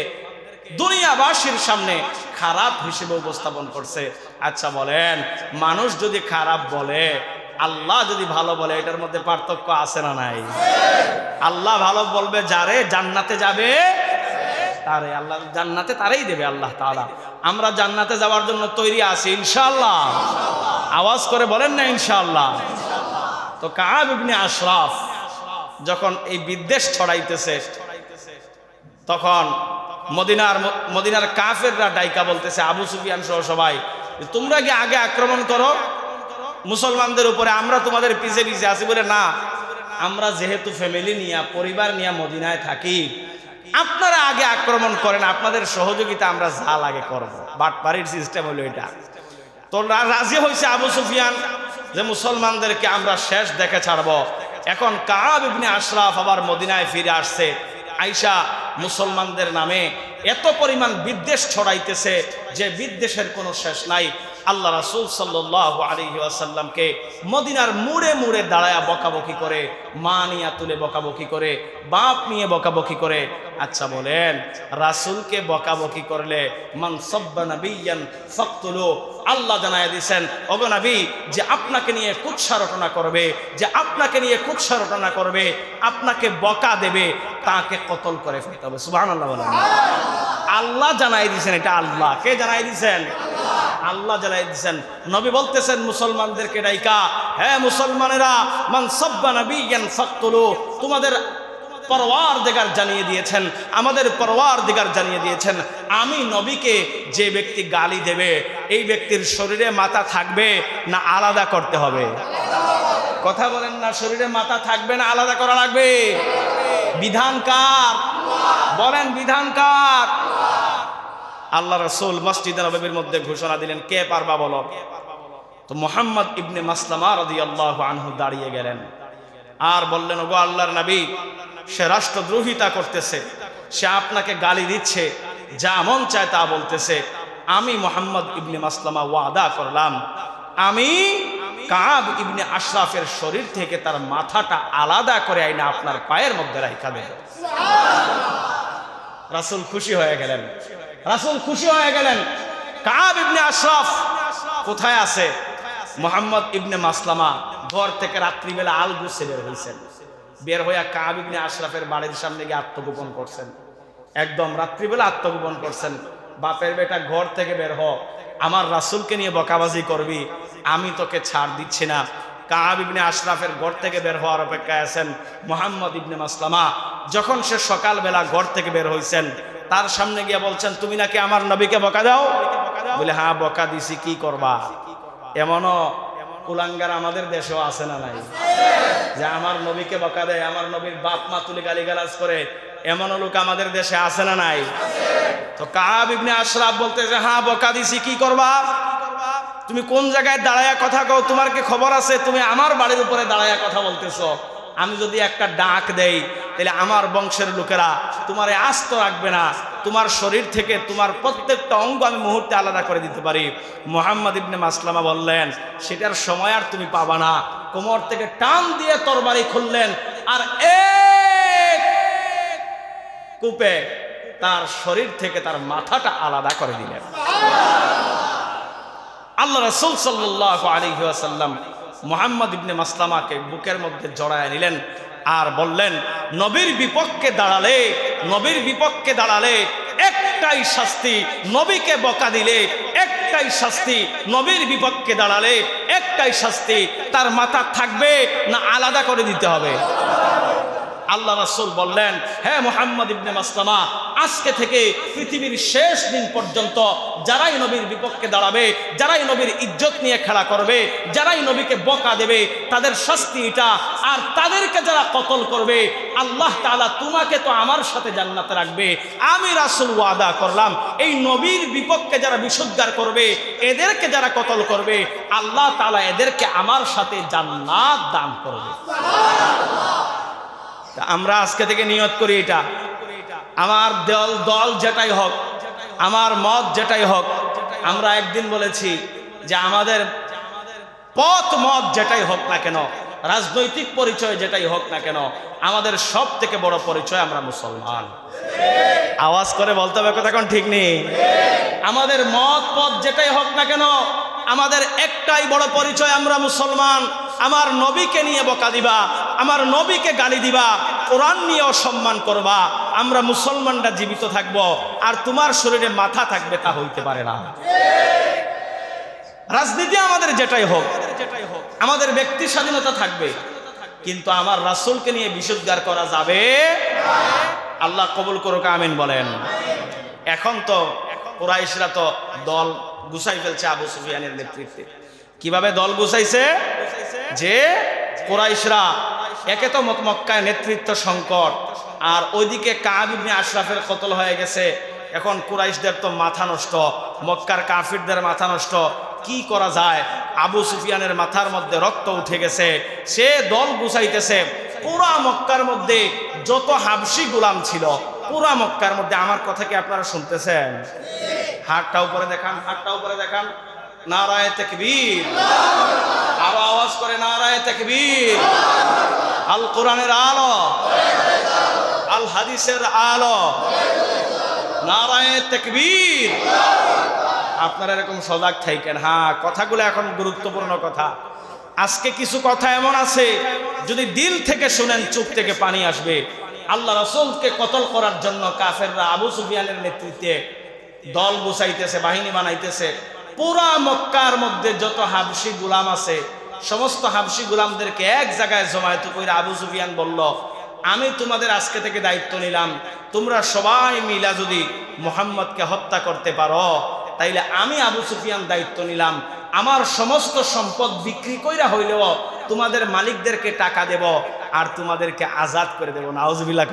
দুনিয়াবাসীর সামনে খারাপ হিসেবে উপস্থাপন করছে। আচ্ছা বলেন, মানুষ যদি খারাপ বলে, আল্লাহ যদি ভালো বলে, এটার মধ্যে পার্থক্য আছে না নাই? আল্লাহ ভালো বলবে যারে, জান্নাতে যাবে তারে, আল্লাহ জান্নাতে তারেই দেবে আল্লাহ তাআলা। আমরা জান্নাতে যাওয়ার জন্য তৈরি আছি ইনশাআল্লাহ। আওয়াজ করে বলেন না ইনশাআল্লাহ। তো কাব ইবনে আশরাফ যখন এই বিদ্বেষ ছড়াইতেছে, তখন মদিনার কাফেররা ডাইকা বলতেছে, আবু সুফিয়ান সহ সবাই, তোমরা কি আগে আক্রমণ করো মুসলমানদের উপরে, আমরা তোমাদের পিছে পিছে আছি। বলে না, আমরা যেহেতু ফ্যামিলি নিয়ে, পরিবার নিয়ে মদিনায় থাকি, আপনারা আগে আক্রমণ করেন, আপনাদের সহযোগিতা আমরা যা লাগে করব। বাটপাড়ির সিস্টেম হলো এটা। তো রাজি হয়েছে আবু সুফিয়ান যে মুসলমানদেরকে আমরা শেষ দেখে ছাড়বো। এখন কাব ইবনে আশরাফ আবার মদিনায় ফিরে আসছে, আইসা মুসলমানদের নামে এত পরিমাণ বিদ্বেষ ছড়াইতেছে যে বিদ্বেষের কোনো শেষ নাই। আল্লাহ রাসূল সাল্লাল্লাহু আলাইহি ওয়াসাল্লামকে মদিনার মুড়ে মুড়ে দাঁড়ায়া বকাবকি করে, মা নিয়ে তুলে বকাবকি করে, বাপ নিয়ে বকাবকি করে। আচ্ছা বলেন, রাসূলকে বকাবকি করলে মান সাব্বা নাবিয়ান ফাকতুলু, আল্লাহ জানায় দিয়েছেন, ওগো নবী, যে আপনাকে নিয়ে কুৎসা রটনা করবে, যে আপনাকে নিয়ে কুৎসা রটনা করবে, আপনাকে বকা দেবে, তাকে কতল করে ফেলতে হবে। সুবহানাল্লাহ বলেন। আল্লাহ জানাই দিয়েছেন, এটা আল্লাহ। কে জানাই দিয়েছেন? আল্লাহ জানাই দিয়েছেন। নবী বলতেছেন মুসলমানদেরকে ডাইকা, হ্যাঁ মুসলমানেরা, মান সাব্বা নাবিয়ান ফাকতুলু, তোমাদের পরওয়ারদিগার জানিয়ে দিয়েছেন, আমাদের পরওয়ারদিগার জানিয়ে দিয়েছেন, আমি নবীকে যে ব্যক্তি গালি দেবে এই ব্যক্তির শরীরে মাথা থাকবে না আলাদা করতে হবে? কথা বলেন না, শরীরে মাথা থাকবে না আলাদা করা লাগবে? বিধান কার? বলেন বিধান কার? আল্লাহ রাসূল মসজিদে নববীর মধ্যে ঘোষণা দিলেন, কে পারবা বলো? তো মুহাম্মদ ইবনে মাসলামা রাদিয়াল্লাহু আনহু দাঁড়িয়ে গেলেন আর বললেন, ওগো আল্লাহর নবী, সে রাষ্ট্রদ্রোহিতা করতেছে, সে আপনাকে গালি দিচ্ছে, যা মন চায় তা বলতেছে। আমি মুহাম্মদ ইবনে মাসলামা ওয়াদা করলাম, আমি কাব ইবনে আশরাফের শরীর থেকে তার মাথাটা আলাদা করে আইনা আপনার পায়ের মধ্যে রাখা দেব। রাসূল খুশি হয়ে গেলেন, রাসূল খুশি হয়ে গেলেন। কাব ইবনে আশরাফ কোথায় আছে? মুহাম্মদ ইবনে মাসলামা ঘর থেকে রাত্রিবেলা আল গুছে বের হয়েছেন, বের হইয়া কাব ইবনে আশরাফের বাড়ির সামনে গিয়ে আত্মগোপন করছেন। একদম রাত্রিবেলা আত্মগোপন করছেন। বাপের বেটা ঘর থেকে বের হ, আমার রাসূলকে নিয়ে বকাবাজি করবি, আমি তোকে ছাড় দিচ্ছি না। কাব ইবনে আশরাফের ঘর থেকে বের হওয়ার অপেক্ষায় আছেন মুহাম্মদ ইবনে মাসলামা। যখন সে সকালবেলা ঘর থেকে বের হয়েছেন, তার সামনে গিয়ে বলছেন, তুমি নাকি আমার নবীকে বকা দাও? বলে, হ্যাঁ বকা দিছি, কি করবা? এমনও কুলাঙ্গার আমাদের দেশেও আছে না নাই, যে আমার নবীকে বকা দেয়, আমার নবীর বাপ মা তুলে গালিগালাজ করে, এমনও লোক আমাদের দেশে আছে না নাই? তো কাব ইবনে আশরাফ বলতেছে, হ্যাঁ বকা দিছি, কি করবা? তুমি কোন জায়গায় দাঁড়ায়া কথা কও? তোমার কি খবর আছে? তুমি আমার বাড়ির উপরে দাঁড়ায়া কথা বলতেছো। আমি যদি একটা ডাক দেই তাহলে আমার বংশের লোকেরা তোমারে আস্ত রাখবে না, তোমার শরীর থেকে তোমার প্রত্যেকটা অঙ্গ আমি মুহূর্তে আলাদা করে দিতে পারি। মুহাম্মদ ইবনে মাসলামা বললেন, সেটার সময় আর তুমি পাবা না। কোমর থেকে টান দিয়ে তরবারি খুললেন আর এক কূপে তার শরীর থেকে তার মাথাটা আলাদা করে দিলেন। আল্লাহ রাসূল সাল্লাল্লাহু আলাইহি ওয়াসাল্লাম মুহাম্মদ ইবনে মাসলামাকে বুকের মধ্যে জড়ায় নিলেন আর বললেন, নবীর বিপক্ষে দাঁড়ালে, নবীর বিপক্ষে দাঁড়ালে একটাই শাস্তি, নবীকে বকা দিলে একটাই শাস্তি, নবীর বিপক্ষে দাঁড়ালে একটাই শাস্তি, তার মাথা থাকবে না আলাদা করে দিতে হবে? আল্লাহ রাসূল বললেন, হ্যাঁ মুহাম্মদ ইবনে মাসলামা, আজকে থেকে পৃথিবীর শেষ দিন পর্যন্ত যারাই নবীর বিপক্ষে দাঁড়াবে, যারাই নবীর ইজ্জত নিয়ে খেলা করবে, যারাই নবীকে বকা দেবে, তাদের শাস্তি এটা। আর তাদেরকে যারা কতল করবে, আল্লাহ তাআলা তোমাকে তো আমার সাথে জান্নাতে রাখবে। আমি রাসূল ওয়াদা করলাম, এই নবীর বিপক্ষে যারা বিশুদ্ধার করবে, এদেরকে যারা কতল করবে, আল্লাহ তাআলা এদেরকে আমার সাথে জান্নাত দান করবে। আমরা আজকে থেকে নিয়ত করি, এটা আমার দল যেটাই হোক, আমার মত যেটাই হোক, আমরা একদিন বলেছি যে আমাদের পথ মত যেটাই হোক না কেন, রাজনৈতিক পরিচয় যেটাই হোক না কেন, আমাদের সব থেকে বড় পরিচয় আমরা মুসলমান। আওয়াজ করে বলতে হবে, কথা কোন ঠিক নেই? আমাদের মত পথ যেটাই হোক না কেন, আমাদের একটাই বড় পরিচয়, আমরা মুসলমান। আমার নবীকে নিয়ে বকা দিবা, আমার নবীকে গালি দিবা, কোরআন নিয়ে অসম্মান করবা, আমরা মুসলমানরা জীবিত থাকব, আর তোমার শরীরে মাথা থাকবে, তা হইতে পারে না। রাজনীতি আমাদের যেটাই হোক, আমাদের ব্যক্তি স্বাধীনতা থাকবে, কিন্তু আমার রাসূলকে নিয়ে বিশুদ্ধার করা যাবে। আল্লাহ কবুল করুক, আমিন বলেন। এখন তো কুরাইশরা তো দল গুছাই ফেলছে আবু সুফিয়ানের নেতৃত্বে। কিভাবে দল গুছাইছে? যে কুরাইশরা একে তো মক্কায় নেতৃত্ব সংকট, আর ওইদিকে কাব ইবনে আশরাফের কতল হয়ে গেছে। এখন কুরাইশদের তো মাথা নষ্ট, মক্কার কাফিরদের মাথা নষ্ট, কি করা যায়? আবু সুফিয়ানের মাথার মধ্যে রক্ত উঠে গেছে, সে দল গুছাইতেছে। পুরা মক্কার মধ্যে যত হাবশি গোলাম ছিল, পুরা মক্কার মধ্যে, আমার কথা কি আপনারা শুনতেছেন? হাতটা উপরে দেখান, হাতটা উপরে দেখান। নারায়ে তাকবীর, আরো আওয়াজ করে নারায়ে তাকবীর। আল কোরআনের আলো, আল হাদিসের আলো, নারায়ে তাকবীর। আপনারা এরকম সজাগ থাকেন। হ্যাঁ, কথাগুলো এখন গুরুত্বপূর্ণ কথা। আজকে কিছু কথা এমন আছে, যদি দিল থেকে শুনেন চোখ থেকে পানি আসবে। আল্লাহ রাসূলকে কতল করার জন্য কাফেররা আবু সুফিয়ানের নেতৃত্বে দল গুছাইতেছে, বাহিনী বানাইতেছে। পুরা মক্কার মধ্যে যত হাবশি গোলাম আছে, সমস্ত হাবশি গোলামদেরকে এক জায়গায় জমায়েত করে আবু সুফিয়ান বলল, আমি তোমাদের আজকে থেকে দায়িত্ব নিলাম, তোমরা সবাই মিলা যদি মুহাম্মদকে হত্যা করতে পারো তাইলে আমি আবু সুফিয়ান দায়িত্ব নিলাম, আমার সমস্ত সম্পদ বিক্রি কইরা হইলেও তোমাদের মালিকদেরকে টাকা দেব আর তোমাদেরকে আজাদ করে দেব। নাউজুবিল্লাহ।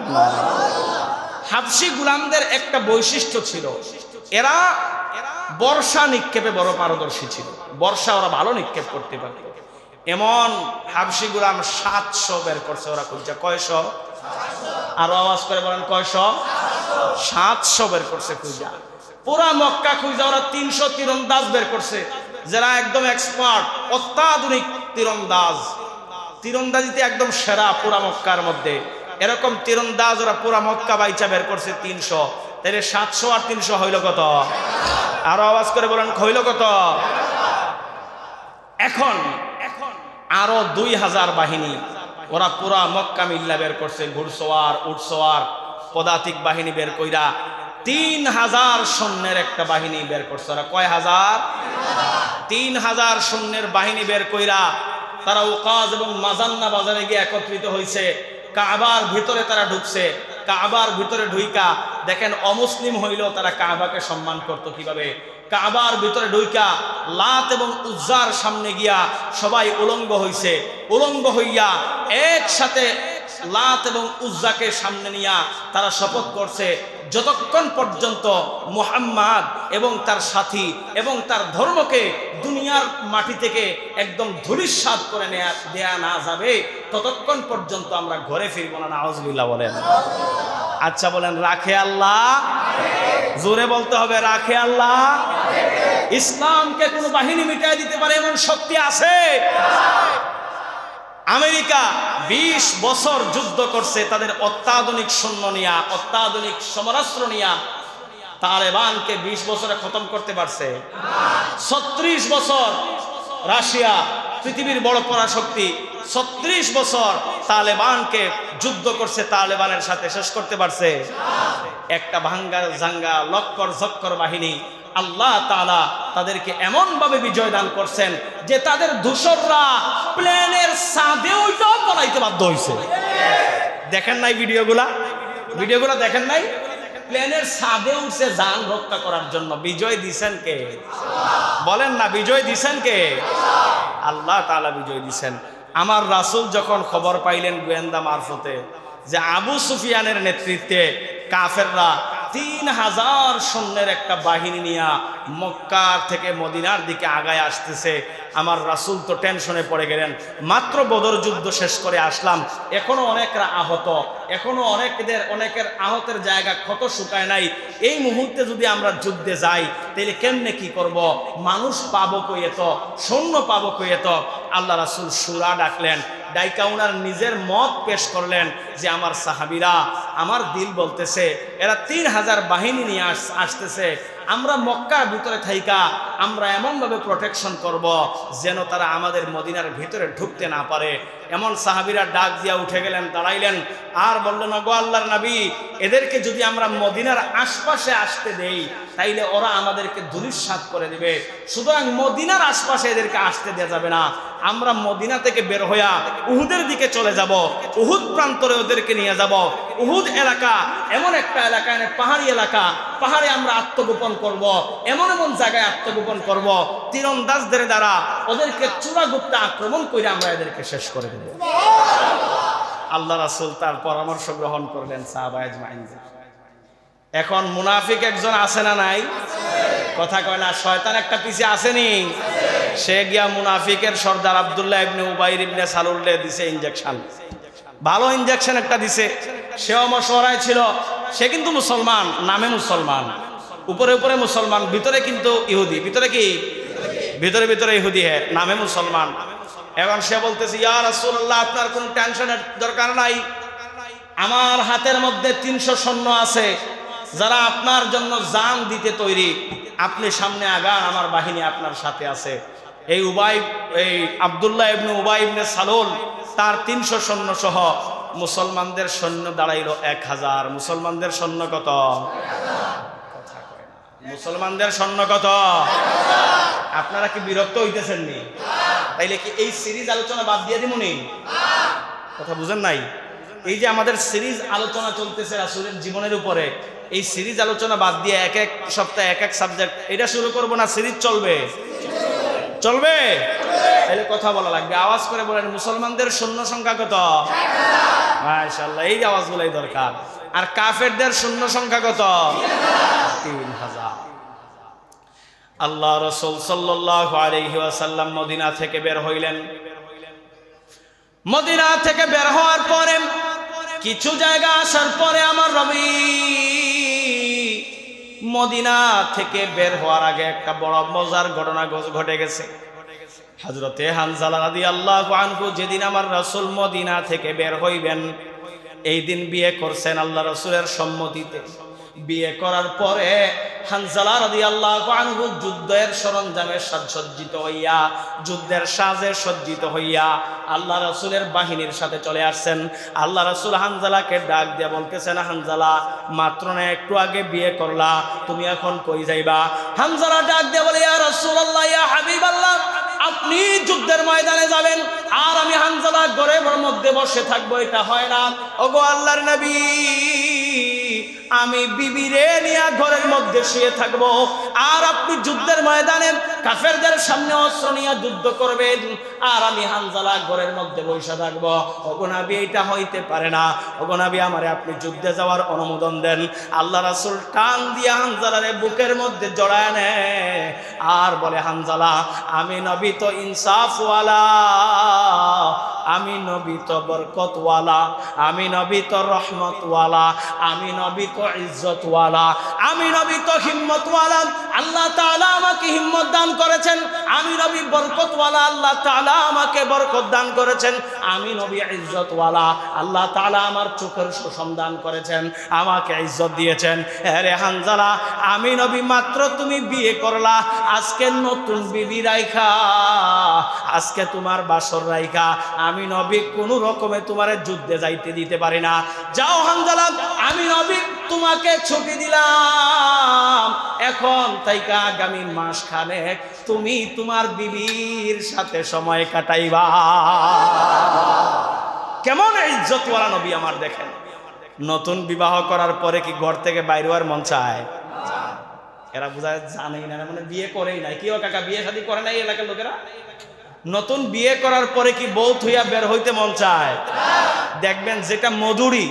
হাবশী গোলামদের একটা বৈশিষ্ট্য ছিল, এরা বর্ষা নিক্ষেপে বড় পারদর্শী ছিল, বর্ষা ওরা ভালো নিক্ষেপ করতে পারত। এমন হাবশী গোলাম 700 বের করছে ওরা। খুঁজা কয়শো? আরো আওয়াজ করে বলেন কয়শো? 700 বের করছে খুঁজা। পুরা মক্কা খুঁজা ওরা 300 তীরন্দাজ বের করছে, যারা একদম এক্সপার্ট, অত্যাধুনিক তীরন্দাজ, তীরন্দাজিতে একদম সেরা পুরা মক্কার মধ্যে। এরকম তীরন্দাজ ওরা পুরা মক্কা বাইচা বের করছে 300। তাহলে 700 আর 300 হইল কত? আরো আওয়াজ করে বলেন হইল কত? এখন আরো 2000 বাহিনী ওরা পুরা মক্কা মিল্লা বের করছে, ঘুড়সওয়ার, উটসওয়ার, পদাতিক বাহিনী বের কইরা 3000 সৈন্যের একটা বাহিনী বের করছে। ওরা কয় হাজার? 3000 সৈন্যের বাহিনী বের কইরা তারা উকাজ এবং মাজান্না বাজারে গিয়ে একত্রিত হয়েছে। কাবার ভিতরে তারা ঢুকছে। কাবার ভিতরে ঢুইকা দেখেন অমুসলিম হইলেও তারা কাবাকে সম্মান করত কিভাবে। কাবার ভিতরে ঢুইকা লাত এবং উজ্জার সামনে গিয়া সবাই উলঙ্গ হইছে। উলঙ্গ হইয়া একসাথে লাত এবং উজ্জাকে সামনে নিয়া তারা শপথ করছে, যতক্ষণ পর্যন্ত মুহাম্মদ এবং তার সাথী এবং তার ধর্মকে দুনিয়ার মাটি থেকে একদম ধূলিসাৎ করে দেয়া না যাবে ততক্ষণ পর্যন্ত আমরা ঘরে ফিরব না। নাউজুবিল্লাহ বলেন। আচ্ছা বলেন রাখে আল্লাহ? জোরে বলতে হবে রাখে আল্লাহ। ইসলামকে কোনো বাহিনী মিটাই দিতে পারে এমন শক্তি আছে? আমেরিকা 20 বছর যুদ্ধ করছে তাদের অত্যাধুনিক সৈন্য নিয়া, অত্যাধুনিক সমরাস্ত্র নিয়া। তালেবানকে 20 বছরে খতম করতে পারছে? 36 বছর রাশিয়া, পৃথিবীর বড় পরাশক্তি, 36 বছর তালেবানকে যুদ্ধ করছে, তালেবানের সাথে শেষ করতে পারছে? একটা ভাঙ্গা জাঙ্গা লক্কর ঝক্কর বাহিনী আল্লাহ তাআলা তাদেরকে এমন ভাবে বিজয় দান করছেন যে তাদের দূষররা প্লেনের ছাদে উঠেও পলাইতে বাধ্য হয়েছে। দেখেন নাই ভিডিওগুলা? ভিডিওগুলা দেখেন নাই? প্লেনের ছাদে উঠছে জান রক্ষা করার জন্য। বিজয় দিছেন কে? বলেন না, বিজয় দিছেন কে? আল্লাহ তাআলা বিজয় দিছেন। আমার রাসূল যখন খবর পাইলেন গোয়েন্দা মারফতে যে আবু সুফিয়ানের নেতৃত্বে কাফেররা 3000 সৈন্যের একটা বাহিনী নিয়ে মক্কা থেকে মদিনার দিকে আগায় আসতেছে, আমার রাসূল তো টেনশনে পড়ে গেলেন। মাত্র বদর যুদ্ধ শেষ করে আসলাম, এখনো অনেকরা আহত, এখনো অনেকের আহতের জায়গা ক্ষত শুকায় নাই। এই মুহূর্তে যদি আমরা যুদ্ধে যাই তাহলে কেমনে কি করব? মানুষ পাবো কইয়েত, সৈন্য পাবো কইয়েত। আল্লাহ রাসূল সূরা ডাকলেন, ডাইকা উনার নিজের মত পেশ করলেন যে আমার সাহাবীরা, আমার দিল বলতেছে এরা 3000 বাহিনী নিয়ে আসতেছে, আমরা মক্কার ভিতরে থাইকা আমরা এমনভাবে প্রোটেকশন করব যেন তারা আমাদের মদিনার ভিতরে ঢুকতে না পারে। এমন সাহাবীরা ডাক দিয়া উঠে গেলেন, দাঁড়াইলেন, আর বললেন ওগো আল্লাহর নবী, এদেরকে যদি আমরা মদিনার আশপাশে আসতে দেই তাইলে ওরা আমাদেরকে ধূলিসাৎ করে দিবে, সুতরাং মদিনার আশপাশে এদেরকে আসতে দেওয়া যাবে না। আমরা মদিনা থেকে বের হইয়া উহুদের দিকে চলে যাব, উহুদ প্রান্তরে ওদেরকে নিয়ে যাব। উহুদ এলাকা এমন একটা এলাকা, পাহাড়ি এলাকা, পাহাড়ে আমরা আত্মগোপন করব, এমন এমন জায়গায় আত্মগোপন করব তীরন্দাজদের দ্বারা ওদেরকে চূড়াগুপ্তে আক্রমণ করে আমরা এদেরকে শেষ করে দেব। আল্লাহ রাসূল তার পরামর্শ গ্রহণ করলেন সাহাবায়ে আজমাইন। এখন মুনাফিক একজন আছে না নাই? কথা কয় না, শয়তান একটা পিছে আসেনি? সে গিয়া মুনাফিকের সর্দার আব্দুল্লাহ ইবনে উবাই ইবনে সালুলকে দিছে ইনজেকশন, ভালো ইনজেকশন একটা দিছে। সেও মশওয়ারায় ছিল, সে কিন্তু মুসলমান, নামে মুসলমান, উপরে উপরে মুসলমান, ভিতরে কিন্তু ইহুদি। ভিতরে কি? ভিতরে ভিতরে ইহুদি, হ্যাঁ, নামে মুসলমান। এখন সে বলতেছে, ইয়া রাসূলুল্লাহ, আপনার কোনো টেনশনের দরকার নাই, আমার হাতের মধ্যে 300 সৈন্য আছে যারা আপনার জন্য জান দিতে তৈরি, আপনি সামনে আগান, আমার বাহিনী আপনার সাথে আছে। এই আব্দুল্লাহ ইবনে উবাই ইবনে সালুল তার 300 সৈন্য সহ মুসলমানদের সৈন্য দাঁড়াইল 1000। মুসলমানদের সৈন্য কত? মুসলমানদের সৈন্য কত? আপনারা কি বিরক্ত হইতেছেন নি? তাইলে কি এই সিরিজ আলোচনা বাদ দিয়ে দিমুনি? কথা বুঝেন নাই? এই যে আমাদের সিরিজ আলোচনা চলতেছে রাসূলের জীবনের উপরে, এই সিরিজ আলোচনা বাদ দিয়ে এক এক সপ্তাহে এক এক সাবজেক্ট এটা শুরু করব না, সিরিজ চলবে? চলবে? তাহলে কথা বলা লাগবে, আওয়াজ করে বলেন মুসলমানদের শূন্য সংখ্যা কত? মাশাআল্লাহ, এই আওয়াজগুলাই দরকার। আর কাফেরদের শূন্য সংখ্যা কত? 3000। আল্লাহ রাসূল সাল্লাল্লাহু আলাইহি ওয়াসাল্লাম মদিনা থেকে বের হইলেন। মদিনা থেকে বের হওয়ার পরে কিছু জায়গা আসার পরে আমার নবী মদিনা থেকে বের হওয়ার আগে একটা বড় মজার ঘটনা ঘটে গেছে। হযরতে হানজালা রাদিয়াল্লাহু আনহু যেদিন আমার রাসূল মদিনা থেকে বের হইবেন এই দিন বিয়ে করছেন আল্লাহ রাসূলের সম্মতিতে। বিয়ে করার পরে হানজালা রাদিয়াল্লাহু আনহু যুদ্ধের সরঞ্জামে সজ্জিত হইয়া, যুদ্ধের সাজে সজ্জিত হইয়া আল্লাহ রাসূলের বাহিনীর সাথে চলে আসছেন। আল্লাহ রাসূল হানজালাকে ডাক দিয়ে বলতেছেন, হানজালা মাত্র না একটু আগে বিয়ে করলা, তুমি এখন কই যাইবা? হানজালা ডাক দিয়ে বলে, ইয়া রাসূলুল্লাহ, ইয়া হাবিবাল্লাহ, আপনি যুদ্ধের ময়দানে যাবেন আর আমি হানজালা ঘরের মধ্যে বসে থাকবো, এটা হয় না। ওগো আল্লাহর নবী, আমি বিবিরে নিয়ে ঘরের মধ্যে শুয়ে থাকবো আর আপনি যুদ্ধের ময়দানে কাফেরদের সামনে অস্ত্র নিয়ে যুদ্ধ করবেন আর আমি হানজালা ঘরের মধ্যে বসে থাকবো। ওগো নবী, এটা হইতে পারে না। ওগো নবী, আমারে আপনি যুদ্ধে যাওয়ার অনুমোদন দেন। আল্লাহ রাসূল টান দিয়ে হানজালারে বুকের মধ্যে জড়ায় নেয় আর বলে, হানজালা, আমি নবী তো ইনসাফওয়ালা, আমি নবী তো বরকতওয়ালা, আমি নবী তো রহমতওয়ালা, আমি নবী তো ইজ্জতওয়ালা, আমি নবী তো হিম্মতওয়ালা। আল্লাহ তাআলা আমাকে হিম্মত দান করেছেন। আমি নবী বরকতওয়ালা, আল্লাহ তাআলা আমাকে বরকত দান করেছেন। আমি নবী ইজ্জতওয়ালা, আল্লাহ তাআলা আমার চোখের সুষম দান করেছেন, আমাকে ইজ্জত দিয়েছেন। আরে হানজালা, আমি নবী মাত্র তুমি বিয়ে করলা, আজকে নতুন বিবি রাইখা, আজকে তোমার বাসর রাইখা আমি নবী কোন রকমে তোমার যুদ্ধে যাইতে দিতে পারি না। যাও হানজালা, আমি নবী তোমাকে ছুটি দিলাম, এখন তাইকা আগামী মাস খানেক তুমি তোমার বিবির সাথে সময় কাটাইবা। কেমন ইজ্জতওয়ালা নবী আমার! দেখেন, নতুন বিবাহ করার পরে কি ঘর থেকে বাইরে হওয়ার মন চায়? এরা বোঝায় জানেই না, মানে বিয়ে করেই নাই। কি ও কাকা, বিয়ে শাদী করে নাই এলাকার লোকেরা? নতুন বিয়ে করার পরে কি বউ থুইয়া বের হইতে মন চায়? দেখবেন যেটা মধুরি,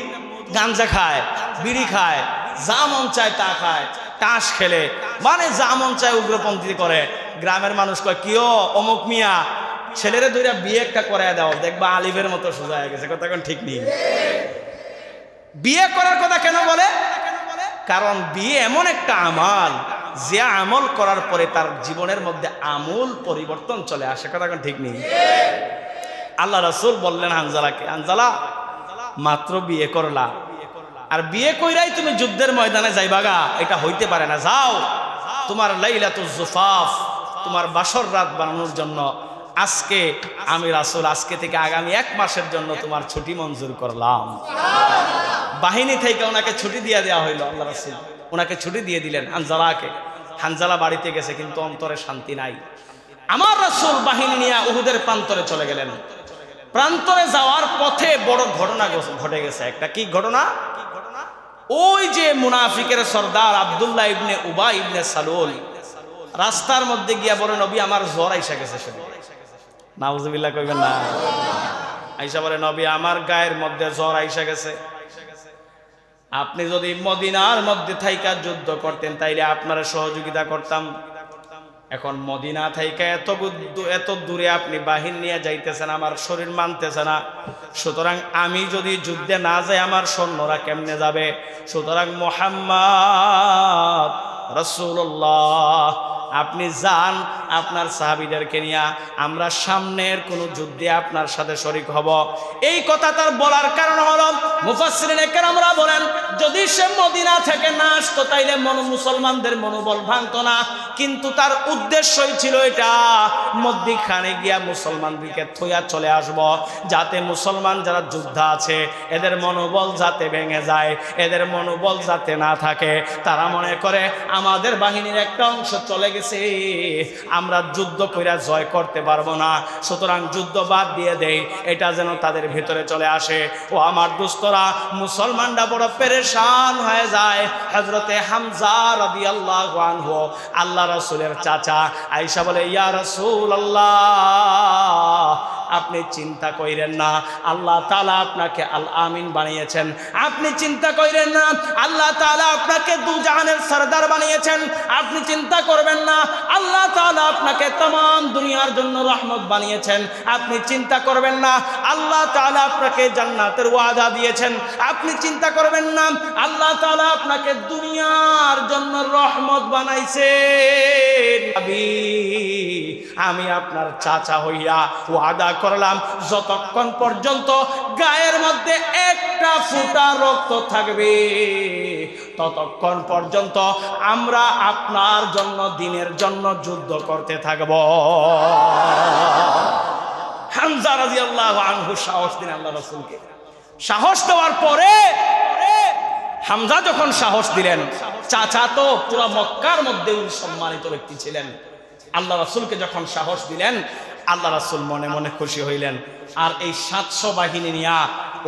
গাঞ্জা খায়, বিড়ি খায়, যা মন চায় তা খায়, তাস খেলে, মানে যা মন চায় উগ্রপন্থী করে। গ্রামের মানুষ কয়, কিও অমুক মিয়া, ছেলেরে দুইটা বিয়ে একটা করায় দাও, দেখবা আলিফের মতো সোজা হয়ে গেছে। কথা কোন ঠিক নেই। বিয়ে করার কথা কেন বলে? কারণ বিয়ে এমন একটা আমাল, যে আমল করার পরে তার জীবনের মধ্যে আমূল পরিবর্তন চলে আসে। কথা কোন ঠিক নেই। আল্লাহ রাসূল বললেন হানজালাকে, হানজালা, মাত্র বিয়ে করলা আর বিয়ে কইরাই তুমি যুদ্ধের ময়দানে যাইবাগা, এটা হইতে পারে না। যাও, তোমার লাইলাতুজ জুফাফ, তোমার বাসর রাত বানানোর জন্য আজকে আমি রাসূল আজকে থেকে আগামী 1 মাসের জন্য তোমার ছুটি মঞ্জুর করলাম। বাহিনী থেকে ওনাকে ছুটি দিয়ে দেওয়া হইল। আল্লাহ রাসূল ওনাকে ছুটি দিয়ে দিলেন হানজালাকে। হানজালা বাড়িতে গেছে, কিন্তু অন্তরে শান্তি নাই। আমার রাসূল বাহিনী নিয়ে উহুদের প্রান্তরে চলে গেলেন। প্রান্তরে যাওয়ার পথে বড় ঘটনা ঘটে গেছে। একটা কি ঘটনা? ওই যে মুনাফিকের সর্দার আব্দুল্লাহ ইবনে উবাই ইবনে সালুল রাস্তার মধ্যে গিয়া বলে, নবী, আমার জ্বর আইসা গেছে। নাউজুবিল্লাহ কইবেন না। আইসা বলে, নবী, আমার গায়ের মধ্যে জ্বর আইসা গেছে। আপনি যদি মদিনার মধ্যে থাইকা যুদ্ধ করতেন তাইলে আপনারা সহযোগিতা করতাম। এখন মদিনা থাইকা এত দূরে আপনি বাহিনী নিয়ে যাইতেছেন, আমার শরীর মানতেছে না। সুতরাং আমি যদি যুদ্ধে না যাই আমার সৈন্যরা কেমনে যাবে? সুতরাং মুহাম্মদ রাসূলুল্লাহ, আপনি যান আপনার সাহাবীদেরকে নিয়ে, আমরা সামনের কোনো যুদ্ধে আপনার সাথে শরীক হব। এই কথা তার বলার কারণ হলো, মুফাসসিরিনে কেরামরা বলেন, যদি সে মদিনা থেকে না আসতো তাইলে মুসলমানদের মনোবল ভাঙতো না। কিন্তু তার উদ্দেশ্যই ছিল এটা, মধ্যখানে গিয়া মুসলমানদেরকে থইয়া চলে আসব, যাতে মুসলমান যারা যোদ্ধা আছে এদের মনোবল যাতে ভেঙে যায়, এদের মনোবল যাতে না থাকে। তারা মনে করে আমাদের বাহিনীর একটা অংশ চলে গেছে, গেছে, আমরা যুদ্ধ কইরা জয় করতে পারবো না, সুতরাং যুদ্ধ বাদ দিয়ে দেই, এটা যেন তাদের ভিতরে চলে আসে। ও আমার দোস্তরা, মুসলমানরা বড় পেরেশান হয়ে যায়। হযরতে হামজা রাদিয়াল্লাহু আনহু আল্লাহ রাসূলের চাচা, আয়েশা বলে, ইয়া রাসূলুল্লাহ, আপনি চিন্তা কইরেন না, আল্লাহ তাআলা আপনাকে আল আমিন বানিয়েছেন। আপনি চিন্তা কইরেন না, আল্লাহ তাআলা আপনাকে দু জাহানের সরদার বানিয়েছেন। আপনি চিন্তা করবেন না, আল্লাহ তাআলা আপনাকে तमाम দুনিয়ার জন্য রহমত বানিয়েছেন। আপনি চিন্তা করবেন না, আল্লাহ তাআলা আপনাকে জান্নাতের ওয়াদা দিয়েছেন। আপনি চিন্তা করবেন না, আল্লাহ তাআলা আপনাকে দুনিয়ার জন্য রহমত বানাইছেন। আমি আপনার চাচা হইয়া ওয়াদা করলাম, যতক্ষণ পর্যন্ত গায়ের মধ্যে একটা ফোঁটা রক্ত থাকবে, ততক্ষণ পর্যন্ত আমরা আপনার জন্য, দিনের জন্য যুদ্ধ করতে থাকব। হামজা রাদিয়াল্লাহু আনহু সাহস দিন আল্লাহ রাসূলকে। সাহস দেওয়ার পরে হামজা যখন সাহস দিলেন, চাচা তো পুরো মক্কার মধ্যে সম্মানিত ব্যক্তি ছিলেন, আল্লাহ রাসূলকে যখন সাহস দিলেন, আল্লাহ রাসূল মনে মনে খুশি হইলেন। আর এই 700 বাহিনী নিয়ে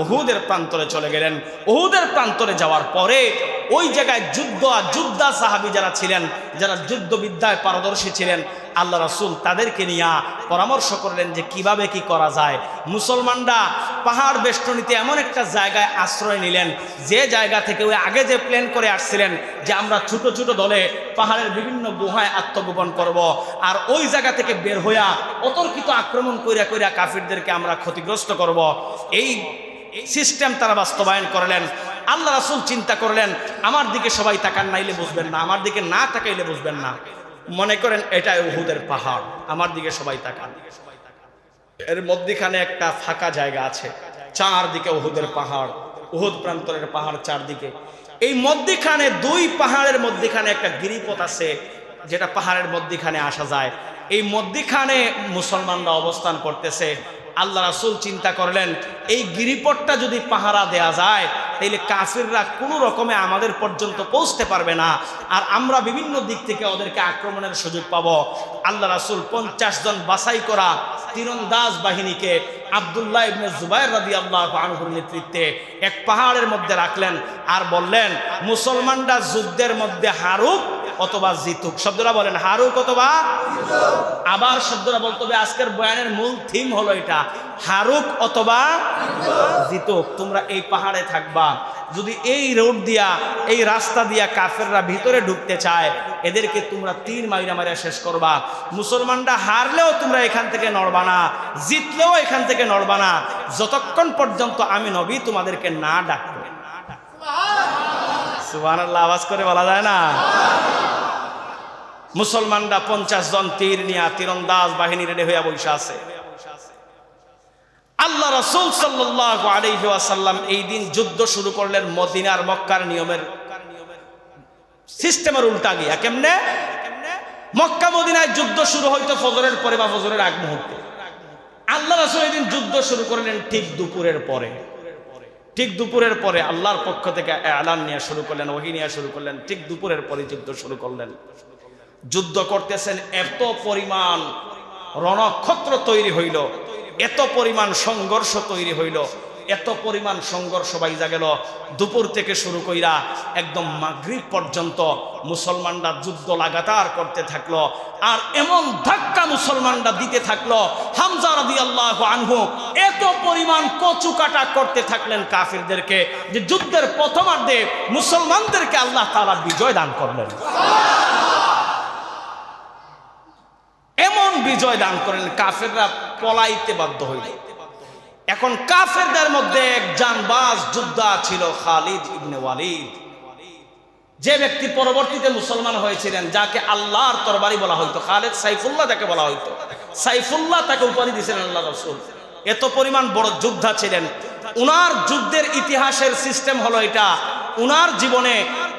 উহুদের প্রান্তরে চলে গেলেন। উহুদের প্রান্তরে যাওয়ার পরে ওই জায়গায় যোদ্ধা সাহাবী যারা ছিলেন, যারা যুদ্ধবিদ্যায় পারদর্শী ছিলেন, আল্লাহ রাসূল তাদেরকে নিয়ে পরামর্শ করলেন যে কিভাবে কি করা যায়। মুসলমানরা পাহাড় বেষ্টনীতে এমন একটা জায়গায় আশ্রয় নিলেন, যে জায়গা থেকে ওই আগে যে প্ল্যান করে আসছিলেন যে আমরা ছোট ছোট দলে পাহাড়ের বিভিন্ন গুহায় আত্মগোপন করব, আর ওই জায়গা থেকে বের হইয়া অতর্কিত আক্রমণ কইরা কইরা কাফিরদেরকে আমরা ক্ষতিগ্রস্ত করব, এই সিস্টেম তারা বাস্তবায়ন করলেন। আল্লাহ রাসূল চিন্তা করলেন, আমার দিকে সবাই তাকান, নাইলে বুঝবেন না, আমার দিকে না তাকাইলে বুঝবেন না। মনে করেন এটা উহুদের পাহাড়, আমার দিকে সবাই তাকান। এর মধ্যখানে একটা ফাঁকা জায়গা আছে, চারদিকে উহুদের পাহাড়, উহুদ প্রান্তরের পাহাড় চারদিকে। এই মধ্যখানে দুই পাহাড়ের মধ্যখানে একটা গিরিপথ আছে, যেটা পাহাড়ের মধ্যখানে আসা যায়। এই মধ্যখানে মুসলমানরা অবস্থান করতেছে। আল্লাহ রাসূল চিন্তা করলেন, এই গিরিপথটা যদি পাহারা দেয়া যায়, তাইলে কাফিররা কোনো রকমে আমাদের পর্যন্ত পৌঁছতে পারবে না, আর আমরা বিভিন্ন দিক থেকে ওদেরকে আক্রমণের সুযোগ পাবো। আল্লাহ রাসূল 50 জন বাছাই করা তীরন্দাজ বাহিনীকে আব্দুল্লাহ ইবনে জুবাইর রাদিয়াল্লাহু আনহুর নেতৃত্বে এক পাহাড়ের মধ্যে রাখলেন, আর বললেন, মুসলমানরা যুদ্ধের মধ্যে হারুক অথবা জিতুক। শব্দটা বলেন, হারুক অথবা জিতুক। আবার শব্দটা বলতে হবে, আজকের বয়ানের মূল থিম হলো এটা, হারুক অথবা জিতুক। তোমরা এই পাহাড়ে থাকবা, যদি এই রোড দিয়া, এই রাস্তা দিয়া কাফেররা ভিতরে ঢুকতে চায়, এদেরকে তোমরা 3 মাইরা মাইরা শেষ করবা। মুসলমানরা হারলেও তোমরা এখান থেকে নড়বা না, জিতলেও এখান থেকে নড়বা না, যতক্ষণ পর্যন্ত আমি নবী তোমাদেরকে না ডাকবো। সুবহানাল্লাহ, আওয়াজ করে বলা যায় না? মুসলমানরা 50 জন তীর নিয়ে তীরন্দাজ বাহিনী রেডি হইয়া বসে আছে। আল্লাহ রাসূল সাল্লাল্লাহু আলাইহি ওয়াসাল্লাম এই দিন যুদ্ধ শুরু করলেন মদিনার মক্কার নিয়মের সিস্টেমের উল্টা গিয়া। কেমনে? মক্কা মদিনায় যুদ্ধ শুরু হইতো ফজরের পরে বা ফজরের আগ মুহূর্তে। আল্লাহ রাসূল এই দিন যুদ্ধ শুরু করলেন ঠিক দুপুরের পরে। ঠিক দুপুরের পরে আল্লাহর পক্ষ থেকে এলান নিয়ে শুরু করলেন, ওহী নিয়ে শুরু করলেন। ঠিক দুপুরের পরে যুদ্ধ শুরু করলেন। যুদ্ধ করতেছেন, এত পরিমাণ রণক্ষেত্র তৈরি হইল, এত পরিমাণ সংঘর্ষ তৈরি হইল, এত পরিমাণ সংঘর্ষ বাইজা গেল। দুপুর থেকে শুরু কইরা একদম মাগরিব পর্যন্ত মুসলমানরা যুদ্ধ লাগাতার করতে থাকলো। আর এমন ধাক্কা মুসলমানরা দিতে থাকলো, হামজা রাদিয়াল্লাহু আনহু এত পরিমাণ কচু কাটা করতে থাকলেন কাফিরদেরকে, যে যুদ্ধের প্রথমার্ধে মুসলমানদেরকে আল্লাহ তাআলা বিজয় দান করলেন। এমন বিজয় দান করলেন, কাফেররা পলাইতে বাধ্য হইল। এখন কাফেরদের মধ্যে এক জানবাজ যোদ্ধা ছিল খালিদ ইবনে ওয়ালিদ, যে ব্যক্তি পরবর্তীতে মুসলমান হয়েছিলেন, যাকে আল্লাহর তরবারি বলা হইতো। খালিদ সাইফুল্লাহ যাকে বলা হইতো, সাইফুল্লাহ তাকে উপাধি দিয়েছিলেন আল্লাহ রাসূল। এত পরিমাণ বড় যোদ্ধা ছিলেন। উনার যুদ্ধের ইতিহাসের সিস্টেম হলো এটা, উনার জীবনে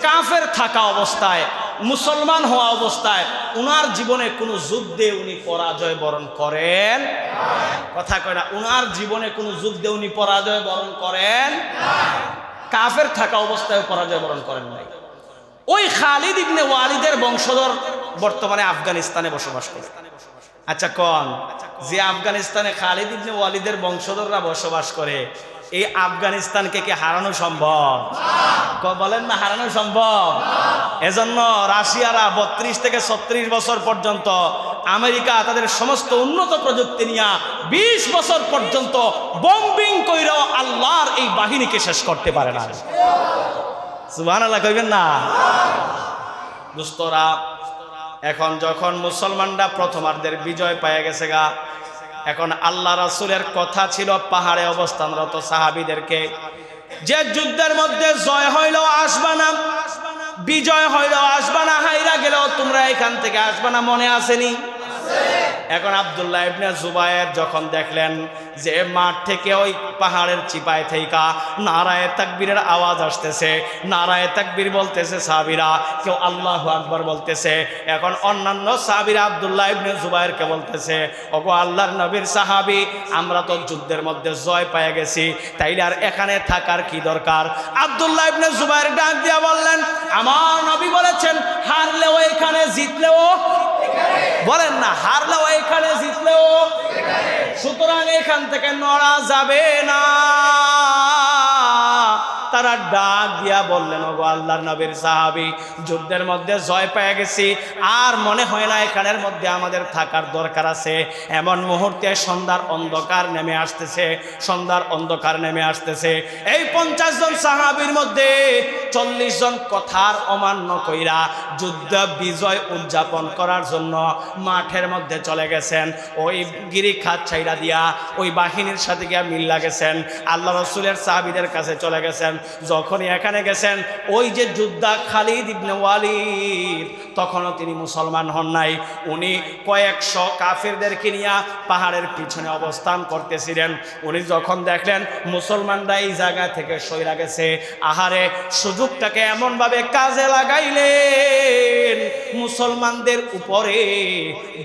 কাফের থাকা অবস্থায়, মুসলমান হওয়া অবস্থায় উনার জীবনে কোনো যুদ্ধে উনি পরাজয় বরণ করেন। কথা কয় না? উনার জীবনে কোনো যুদ্ধে উনি পরাজয় বরণ করেন, কাফের থাকা অবস্থায় পরাজয় বরণ করেন নাই। ওই খালিদ ইবনে ওয়ালিদের বংশধর বর্তমানে আফগানিস্তানে বসবাস করে। আচ্ছা কোন যে আফগানিস্তানে খালিদ ইবনে ওয়ালিদের বংশধররা বসবাস করে, এই আফগানিস্তানকে কি হারানো সম্ভব? বলেন না, হারানো সম্ভব? এজন্য রাশিয়ারা 32 থেকে 36 বছর পর্যন্ত, আমেরিকা তাদের সমস্ত উন্নত প্রযুক্তি নিয়ে 20 বছর পর্যন্ত বম্বিং কইরাও আল্লাহর এই বাহিনীকে শেষ করতে পারে না। সুবহানাল্লাহ কইবেন না? দোস্তরা, এখন যখন মুসলমানরা প্রথমার্ধের বিজয় পেয়ে গেছে গা, এখন আল্লাহ রাসূলের কথা ছিল পাহাড়ে অবস্থানরত সাহাবীদেরকে, যে যুদ্ধের মধ্যে জয় হইলেও আসবা না, বিজয় হইলেও আসবা না, হাইরা গেলেও তোমরা এখান থেকে আসবা না, মনে আসেনি? এখন আব্দুল্লাহ ইবনে জুবায়ের যখন দেখলেন যে মাঠ থেকে ওই পাহাড়ের চিপায় থেকে নারায়ে তাকবীরের আওয়াজ আসতেছে, নারায়ে তাকবীর বলতেছে সাহাবীরা, কেউ আল্লাহু আকবার বলতেছে। এখন অন্যান্য সাহাবীরা আব্দুল্লাহ ইবনে জুবায়েরকে বলতেছে, ওগো আল্লাহর নবীর সাহাবী, আমরা তো যুদ্ধের মধ্যে জয় পেয়ে গেছি, তাইলে আর এখানে থাকার কি দরকার? আব্দুল্লাহ ইবনে জুবায়ের ডাক দিয়া বললেন, আমার নবী বলেছেন হারলেও এখানে, জিতলেও, বলেন না, হারলেও এখানে, জিতলেও, সুতরাং এখান থেকে নড়া যাবে না। তারা ডাক দিয়া বললেন, ওগো আল্লাহর নবীর সাহাবী, যুদ্ধের মধ্যে জয় পেয়ে গেছি, আর মনে হয় না এখানের মধ্যে আমাদের থাকার দরকার আছে। এমন মুহূর্তে সন্ধ্যার অন্ধকার নেমে আসতেছে, সন্ধ্যার অন্ধকার নেমে আসতেছে। এই 50 জন সাহাবীর মধ্যে 40 জন কথার অমান্য কইরা যুদ্ধ বিজয় উদযাপন করার জন্য মাঠের মধ্যে চলে গেছেন। ওই গিরিখাত ছাইরা দিয়া ওই বাহিনীর সাথে গিয়া মিল্লা গেছেন, আল্লাহ রাসূলের সাহাবীদের কাছে চলে গেছেন। যখনই এখানে গেছেন, ওই যে যোদ্ধা খালিদ ইবনে ওয়ালিদ, তখনও তিনি মুসলমান হন নাই। উনি কয়েকশো কাফেরদেরকে নিয়ে পাহাড়ের পিছনে অবস্থান করতেছিলেন। উনি যখন দেখলেন মুসলমানরা এই জায়গা থেকে সইরা গেছে, আহারে সুযোগটাকে এমনভাবে কাজে লাগাইলেন, মুসলমানদের উপরে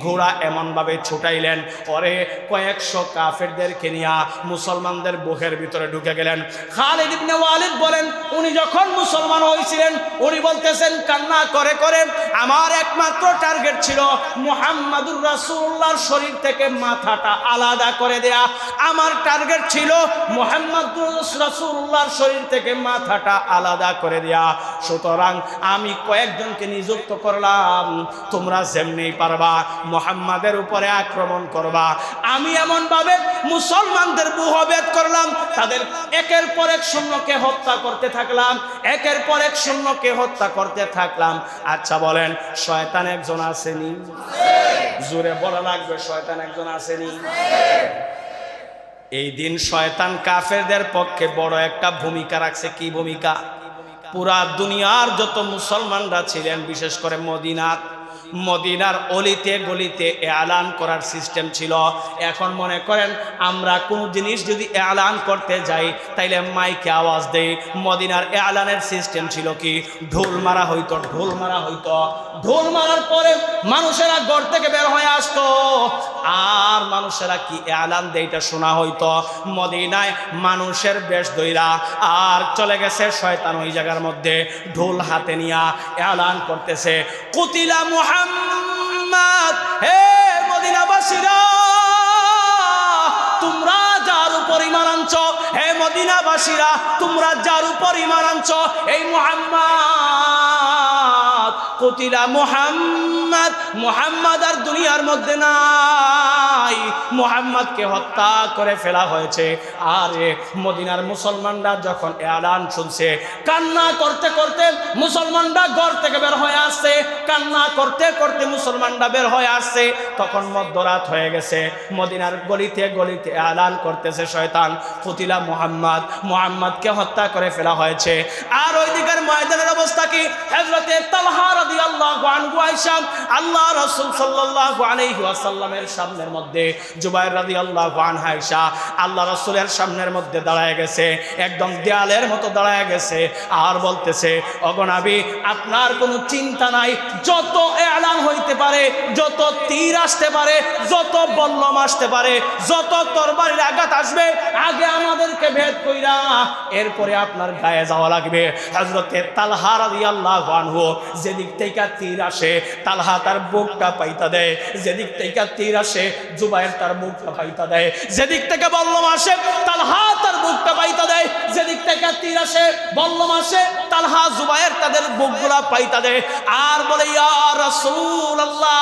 ঘোড়া এমনভাবে ছুটাইলেন, পরে কয়েকশো কাফেরদেরকে নিয়ে মুসলমানদের বুকের ভিতরে ঢুকে গেলেন। খালিদ ইবনে ওয়ালিদ বলেন, উনি যখন মুসলমান হয়েছিলেন, উনি বলতেছেন কান্না করে করে, আমার একমাত্র টার্গেট ছিল মুহাম্মাদুর রাসূলুল্লাহর শরীর থেকে মাথাটা আলাদা করে দেয়া। আমার টার্গেট ছিল মুহাম্মাদুর রাসূলুল্লাহর শরীর থেকে মাথাটা আলাদা করে দেয়া। সুতরাং আমি কয়েকজনকে নিযুক্ত করলাম, তোমরা যেমনি পারবা মুহাম্মাদের উপরে আক্রমণ করবা। আমি এমনভাবে মুসলমানদের বুহভেদ করলাম, তাদের একের পর এক সৈন্যকে হত্যা করতে থাকলাম, একের পর এক সৈন্যকে হত্যা করতে থাকলাম। আচ্ছা বলেন, শয়তান একজন আসেনি? জোরে বলা লাগবে, শয়তান একজন আসেনি? এই দিন শয়তান কাফেরদের পক্ষে বড় একটা ভূমিকা রাখছে। কি ভূমিকা? পুরা দুনিয়ার যত মুসলমানরা ছিলেন, বিশেষ করে মদিনার অলিতে গলিতে এলান করার সিস্টেম ছিল। এখন মনে করেন আমরা কোনো জিনিস যদি এলান করতে যাই, তাইলে মাইকে আওয়াজ দেই। মদিনার এলানের সিস্টেম ছিল কি? ঢোল মারা হইতো, ঢোল মারা হইতো। ঢোল মারার পরে মানুষেরা ঘর থেকে বের হয়ে আসতো, আর মানুষেরা কি এলান দেয় এটা শোনা হইতো। মদিনায় মানুষের বেশ দইরা আর চলে গেছে শয়তান ওই জায়গার মধ্যে, ঢোল হাতে নিয়া এলান করতেছে, কুতিলা মুহাম্মদ, হে মদিনাবাসীরা, তোমরা যার উপর ঈমান আনছো, হে মদিনাবাসীরা, তোমরা যার উপর ঈমান আনছো, এই মুহাম্মদ, কুতিলা মুহাম্মদ, মুহাম্মদ আর দুনিয়ার মধ্যে নাই, মুহাম্মদকে হত্যা করে ফেলা হয়েছে। আরে মদিনার মুসলমানরা যখন এলান শুনছে, কান্না করতে করতে মুসলমানরা ঘর থেকে বের হয়ে আসছে, কান্না করতে করতে মুসলমানরা বের হয়ে আসছে। তখন মধ্যরাত হয়ে গেছে, মদিনার গলিতে গলিতে এলান করতেছে শয়তান, কুতিলা মুহাম্মদ, মুহাম্মদকে হত্যা করে ফেলা হয়েছে। আর ওই দিকের ময়দানের অবস্থা কি? হযরতে তালহা রাদিয়াল্লাহু আনহু আয়েশা আল্লাহ রাসূল সাল্লাল্লাহু আলাইহি ওয়াসাল্লামের সামনের মধ্যে, জুবাইর রাদিয়াল্লাহু আনহা আয়েশা আল্লাহ রাসূলের সামনের মধ্যে দাঁড়ায় গেছে, একদম দেয়ালের মতো দাঁড়ায় গেছে, আর বলতেছে, ওগো নবী, আপনার কোনো চিন্তা নাই, যত এলান হইতে আসতে পারে, যত তীর আসতে পারে, যত বল্লম আসতে পারে, যত তরবারির আঘাত আসবে, আগে আমাদেরকে ভেদ কইরা এরপরে আপনার গায়ে যাওয়া লাগবে। হযরতে তালহা রাদিয়াল্লাহু আনহু যেদিক থেকে তীর আসে তালহা তার বুকটা পাইতা দেয়, যেদিক থেকে তীর আসে জুবায়ের তার বুকটা পাইতা দেয়, যেদিক থেকে বল্লম আসে তালহা তার বুকটা পাইতা দেয়, যেদিক থেকে তীর আসে বল্লম আসে তালহা জুবায়ের তাদের বুকগুলা পাইতা দেয়। আর বলে ইয়া রাসূলুল্লাহ,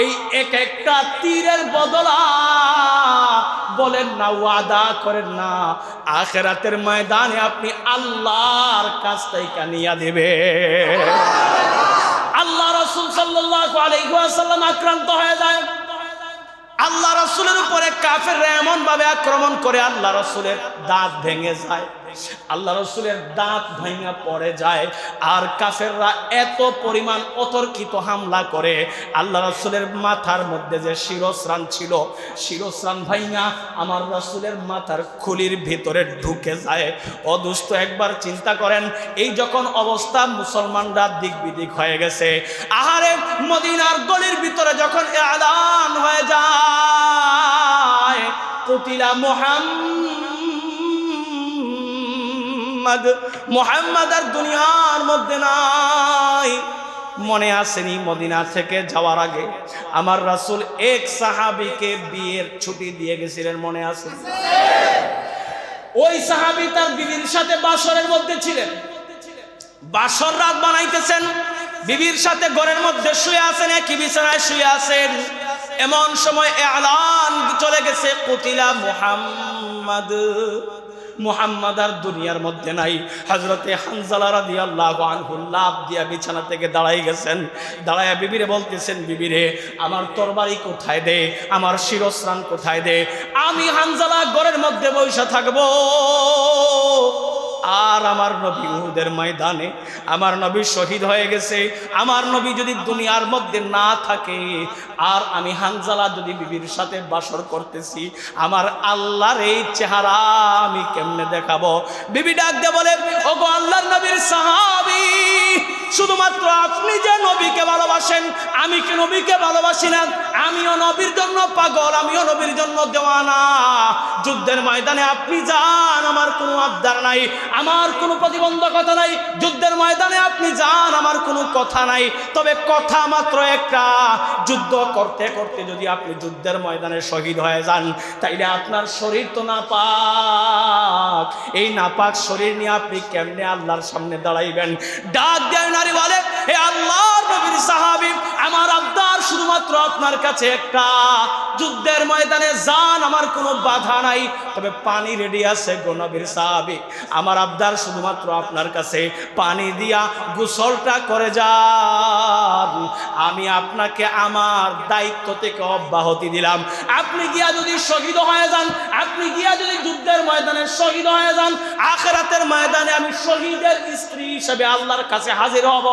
এই এক একটা তীরের বদলা বলেন না, ওয়াদা করেন না আখিরাতের ময়দানে আপনি আল্লাহর কাছ থেকে নিয়ে দিবে। আল্লাহ রাসূল সাল্লাল্লাহু আলাইহি ওয়াসাল্লাম আক্রান্ত হয়ে যায়। আল্লাহ রাসূলের উপরে কাফেররা এমন ভাবে আক্রমণ করে আল্লাহ রাসূলের দাঁত ভেঙে যায়, আল্লাহ রাসূলের দাঁত ভাঙা পড়ে যায়। আর কাফেররা এত পরিমাণ অতর্কিত হামলা করে আল্লাহ রাসূলের মাথার মধ্যে যে শিরস্ত্রাণ ছিল, শিরস্ত্রাণ ভাঙা আমার রাসূলের মাথার খুলির ভিতরে ঢুকে যায়। অদুষ্ট একবার চিন্তা করেন, এই যখন অবস্থা মুসলমানরা দিক বিদিক হয়ে গেছে, আহারে মদিনার গলির ভিতরে যখন এলান হয়ে যায় কুতিলা মুহাম্মদ আর দুনিয়ার মধ্যে নাই। মনে আসেনি মদিনা থেকে যাওয়ার আগে আমার রাসূল এক সাহাবীকে বিয়ের ছুটি দিয়ে গেছিলেন, মনে আছে? ওই সাহাবী তার বিবির সাথে বাসরের মধ্যে ছিলেন, বাসর রাত বানাইতেছেন, বিবির সাথে ঘরের মধ্যে শুয়ে আছেন, একই বিছানায় শুয়ে আছেন। এমন সময় এলান চলে গেছে কুতিলা মুহাম্মদ, মুহাম্মদ আর দুনিয়ার মধ্যে নাই। হযরতে হানজালা রাদিয়াল্লাহু আনহু লাফ দিয়া বিছানা থেকে দাঁড়াই গেছেন, দাঁড়ায়া বিবিরে বলতেছেন, বিবিরে আমার তরবারি কোথায় দে, আমার শিরস্ত্রাণ কোথায় দে, আমি হানজালা ঘরের মধ্যে বসে থাকবো। আর আমার নবী উহুদের ময়দানে আমার নবী শহীদ হয়ে গেছে, আমার নবী যদি দুনিয়ার মধ্যে না থাকে আর আমি হানজালা যদি বিবির সাথে বাসর করতেছি, আমার আল্লাহর এই চেহারা আমি কেমনে দেখাবো? বিবি ডাক দিয়ে বলে, ওগো আল্লাহর নবীর সাহাবী, শুধুমাত্র আপনি যে নবীকে ভালোবাসেন, আমি কি নবীকে ভালোবাসি না? আমিও নবীর জন্য পাগল, আমিও নবীর জন্য দেওয়ানা। যুদ্ধের ময়দানে আপনি যান, আমার কোনো আবদার নাই, আমার কোনো প্রতিবন্ধকতা নাই। যুদ্ধের ময়দানে আপনি যান, আমার কোনো কথা নাই, তবে কথা মাত্র একটা, যুদ্ধ করতে করতে যদি আপনি যুদ্ধের ময়দানে শহীদ হয়ে যান, তাইলে আপনার শরীর তো নাপাক, এই নাপাক শরীর নিয়ে আপনি কেমনে আল্লাহর সামনে দাঁড়াইবেন? ডাক দেয় নারী বলে, হে আল্লাহর নবীর সাহাবী, আমার আবদার শুধুমাত্র আপনার কাছে একটা, যুদ্ধের ময়দানে যান, আমার কোনো বাধা নাই, তবে পানি রেডি আছে গো নবীর সাহাবী, আমার আবদার শুধুমাত্র আপনার কাছে পানি দিয়া গোসলটা করে যান, আমি আপনাকে আমার দায়িত্ব থেকে অব্যাহতি দিলাম। আপনি গিয়া যদি শহীদ হয়ে যান, আপনি গিয়া যদি যুদ্ধের ময়দানে শহীদ হয়ে যান, আখিরাতের ময়দানে আমি শহীদের স্ত্রী হিসেবে আল্লাহর কাছে হাজির হব।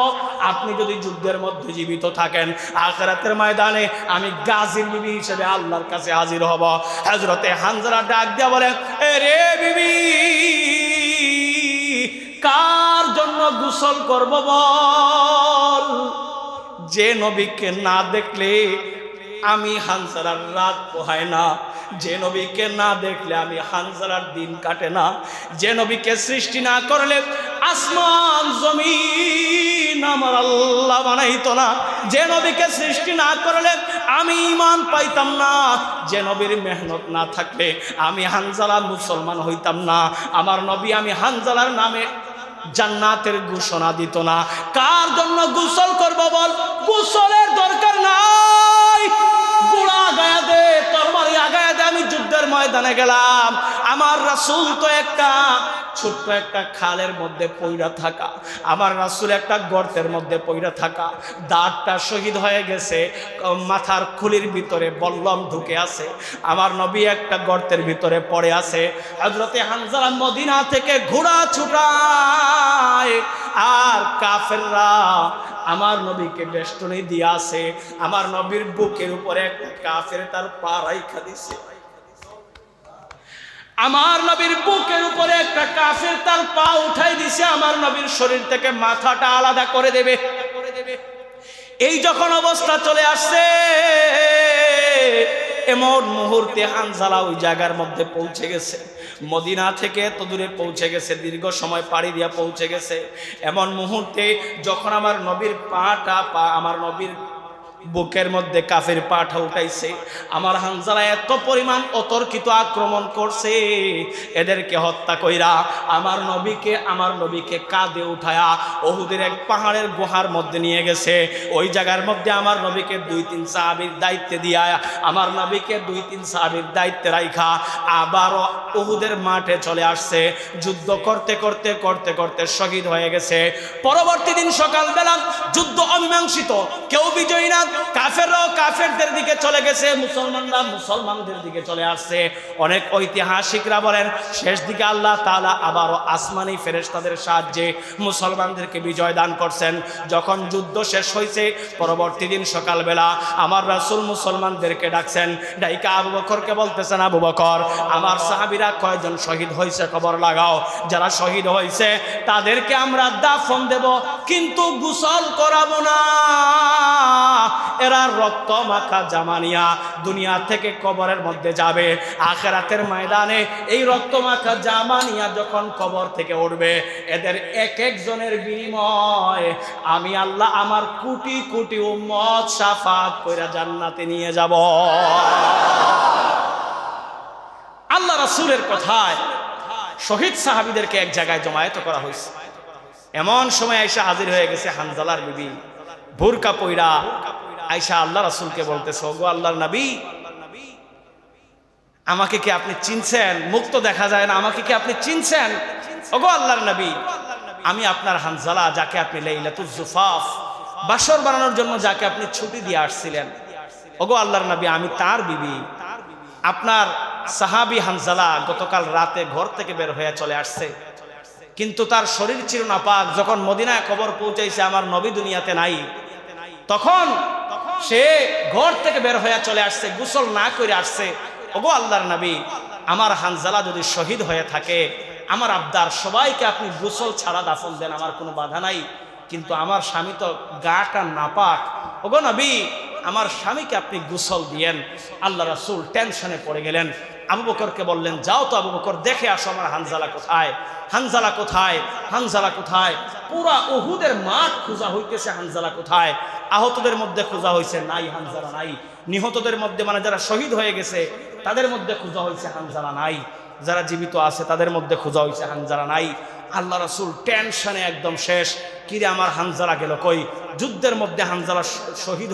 আপনি যদি যুদ্ধের মধ্যে জীবিত থাকেন, আখিরাতের ময়দানে আমি গাজীর বিবি হিসেবে আল্লাহর কাছে হাজির হব। হযরতে হানজালা ডাক দিয়া বলেন, এ রে বিবি, কার জন্য গোসল করব বল? যে নবীকে না দেখলে আমি হানজালার রাত পোহায় না, যে নবীকে না দেখলে আমি হানজালার দিন কাটে না, যে নবীকে সৃষ্টি না করলে আসমান জমিন আমার আল্লাহ বানাইতো না, যে নবীকে সৃষ্টি না করলে আমি ঈমান পাইতাম না, যে নবীর মেহনত না থাকলে আমি হানজালা মুসলমান হইতাম না, আমার নবী আমি হানজালার নামে জান্নাতের ঘোষণা দিত না। কার জন্য গোসল করব বল? গোসলের দরকার নাই, গোলা গায়া দে, তরবারি আগায়া দে, আমি যুদ্ধের ময়দানে গেলাম। আমার রাসূল তো একটা ছোট্ট একটা খালের মধ্যে পইড়া থাকা, আমার রাসূল একটা গর্তের মধ্যে পইড়া থাকা, দাঁতটা শহীদ হয়ে গেছে, মাথার খুলির ভিতরে বল্লম ঢুকে আছে, আমার নবী একটা গর্তের ভিতরে পড়ে আছে। হযরতে হানজালা মদিনা থেকে ঘোড়া ছুটায়, আর কাফেররা আমার নবীকে বেষ্টনী দিয়ে আছে, আমার নবীর বুকের উপরে একটা কাফের তার পা রাইখা দিছে, আমার নবীর বুকের উপরে একটা কাফের তার পা উঠাই দিছে, আমার নবীর শরীর থেকে মাথাটা আলাদা করে দেবে। এই যখন অবস্থা চলে আসছে, এমন মুহূর্তে হানজালা ওই জায়গার মধ্যে পৌঁছে গেছে। মদিনা থেকে এত দূরে পৌঁছে গেছে, দীর্ঘ সময় পাড়ি দিয়া পৌঁছে গেছে। এমন মুহূর্তে যখন আমার নবীর আমার নবীর বুকের মধ্যে কাফের পাঠা উঠাইছে, আমার হানজালা এত পরিমাণ অতর্কিত আক্রমণ করছে, এদেরকে হত্যা কইরা আমার নবীকে কাঁধে উঠায়া উহুদের এক পাহাড়ের গুহার মধ্যে নিয়ে গেছে। ওই জায়গার মধ্যে আমার নবীকে 2-3 সাহাবীর দায়িত্বে দিয়া, আমার নবীকে 2-3 সাহাবীর দায়িত্বে রাইখা আবারও উহুদের মাঠে চলে আসছে। যুদ্ধ করতে করতে করতে করতে শহীদ হয়ে গেছে। পরবর্তী দিন সকালবেলা যুদ্ধ অমীমাংসিত, কেউ বিজয়ী না। কাফেররাও কাফেরদের দিকে চলে গেছে, মুসলমানরা মুসলমানদের দিকে চলে আসছে। অনেক ঐতিহাসিকরা বলেন শেষ দিকে আল্লাহ তাআলা আবারও আসমানি ফেরেশতাদের সাহায্যে মুসলমানদেরকে বিজয় দান করছেন। যখন যুদ্ধ শেষ হয়েছে, পরবর্তী দিন সকালবেলা আমার রাসূল মুসলমানদেরকে ডাকছেন, ডাইকা আবু বকরকে বলতেছেন, আবু বকর, আমার সাহাবীরা কয়জন শহীদ হয়েছে খবর লাগাও। যারা শহীদ হয়েছে তাদেরকে আমরা দাফন দেব, কিন্তু গোসল করাবো না। এরা রক্ত মাখা জামা নিয়া দুনিয়া থেকে কবরের মধ্যে যাবে। আখিরাতের ময়দানে এই রক্ত মাখা জামা নিয়া যখন কবর থেকে উঠবে, এদের এক একজনের বিনিময়ে আমি আল্লাহ আমার কোটি কোটি উম্মত শাফাত কইরা জান্নাতে নিয়ে যাব। আল্লাহ রাসূলের কথায় শহীদ সাহাবীদেরকে এক জায়গায় জমায়েত করা হয়েছে। এমন সময় আয়েশা হাজির হয়ে গেছে, হানজালার বিবি বুরকা পইরা আয়েশা আল্লাহ রাসূলকে বলতেছে, ওগো আল্লাহর নবী, আমাকে কি আপনি চিনছেন? মুখ তো দেখা যায় না, আমাকে কি আপনি চিনছেন? ওগো আল্লাহর নবী, আমি আপনার হানজালা, যাকে আপনি লাইলাতুল জুফাফ বাসর বানানোর জন্য যাকে আপনি ছুটি দিয়ে আসছিলেন, ওগো আল্লাহর নবী, আমি তার বিবি। আপনার সাহাবী হানজালা গতকাল রাতে ঘর থেকে বের হয়ে চলে আসছে, কিন্তু তার শরীর ছিল নাপাক। যখন মদিনায় খবর পৌঁছাইছে আমার নবী দুনিয়াতে নাই, তখন সে ঘর থেকে বের হয়ে চলে আসছে, গোসল না করে আসছে। ওগো আল্লাহর নবী, আমার হানজালা যদি শহীদ হয়ে থাকে, আমার আবদার সবাইকে আপনি গোসল ছাড়া দাফন দেন, আমার কোনো বাধা নাই, কিন্তু আমার স্বামী তো গাটা নাপাক। ওগো নবী, আমার স্বামীকে আপনি গোসল দিয়েন। আল্লাহ রাসূল টেনশনে পড়ে গেলেন। আবু বকরকে বললেন, যাও তো আবু বকর, দেখে আসো আমার হানজালা কোথায়, হানজালা কোথায়, হানজালা কোথায়। পুরা উহুদের মাঠ খোঁজা হইতেছে, হানজালা কোথায়। আহতদের মধ্যে খোঁজা হয়েছে, নাই, হানজালা নাই। নিহতদের মধ্যে, মানে যারা শহীদ হয়ে গেছে তাদের মধ্যে খোঁজা হয়েছে, হানজালা নাই। যারা জীবিত আছে তাদের মধ্যে খোঁজা হয়েছে, হানজালা নাই। আল্লাহ রাসূল টেনশনে একদম শেষ। কিরে আমার হানজালা গেল কই? যুদ্ধের মধ্যে হানজালা শহীদ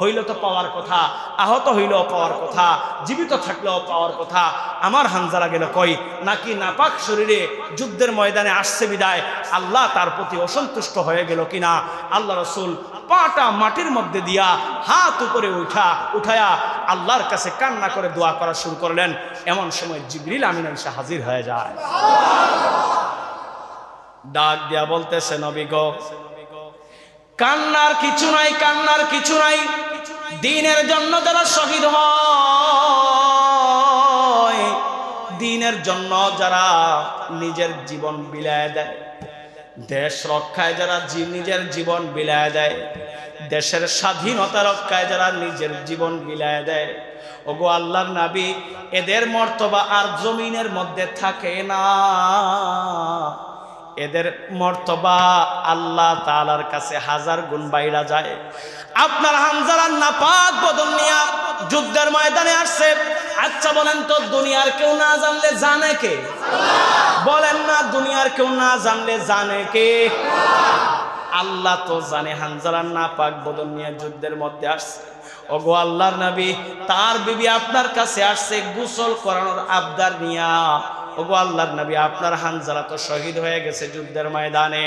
হইল তো পাওয়ার কথা, আহত হইল পাওয়ার কথা, জীবিত থাকলেও পাওয়ার কথা, আমার হানজালা গেল কই? নাকি নাপাক শরীরে যুদ্ধের ময়দানে আসছে বিদায় আল্লাহ তার প্রতি অসন্তুষ্ট হয়ে গেল কিনা? আল্লাহ রাসূল পাটা মাটির মধ্যে দিয়া হাত উপরে উঠায়া আল্লাহর কাছে কান্না করে দোয়া করা শুরু করলেন। এমন সময় জিবরিল আমিন এসে হাজির হয়ে যায়। ডাক দিয়া বলতেছে, নবী গো, কান্নার কিছু নাই, কান্নার কিছু নাই। দ্বীনের জন্য যারা শহীদ হয়, দ্বীনের জন্য যারা নিজের জীবন বিলায় দেয়, দেশ রক্ষায় যারা নিজের জীবন বিলায় দেয়, দেশের স্বাধীনতা রক্ষায় যারা নিজের জীবন বিলায় দেয়, ওগো আল্লাহর নবী, এদের মর্তবা আর জমিনের মধ্যে থাকে না। এদের মর্তবা আল্লাহ তাআলার কাছে 1000 গুণ বাইরা যায়। আপনার হানজালা নাপাক বদন নিয়া যুদ্ধের ময়দানে আসছে। আচ্ছা বলেন তো, দুনিয়ার কেউ না জানলে জানে কে? বলেন না, দুনিয়ার কেউ না জানলে জানে কে? আল্লাহ তো জানে। হানজালার নাপাক বদন নিয়ে যুদ্ধের মধ্যে আসছে। ওগো আল্লাহর নবী, তার বিবি আপনার কাছে আসছে গোসল করানোর আবদার নিয়া। ওগো আল্লাহর নবী, আপনার হানজালা তো শহীদ হয়ে গেছে যুদ্ধের ময়দানে।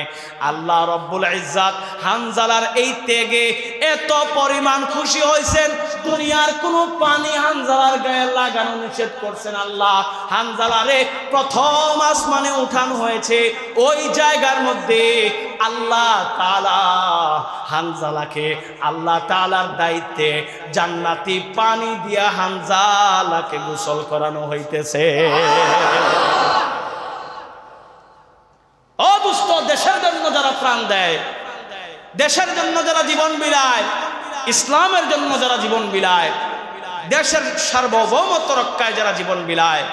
আল্লাহ রব্বুল ইজ্জাত হানজালার এই ত্যাগে এত পরিমাণ খুশি হয়েছেন, দুনিয়ার কোনো পানি হানজালার গায়ে লাগানো নিষেধ করছেন আল্লাহ। হানজালারে প্রথম আসমানে উঠানো হয়েছে। ওই জায়গার মধ্যে আল্লাহ তাআলা হানজালাকে, আল্লাহ তাআলার দায়িত্বে জান্নাতি পানি দিয়া হানজালাকে গোসল করানো হইতেছে। ও দুষ্ট, দেশের জন্য যারা প্রাণ দেয়, দেশের জন্য যারা যারা জীবন বিলায়, ইসলামের জন্য যারা জীবন বিলায়, দেশের সার্বভৌমত্ব রক্ষায় যারা জীবন বিলায়,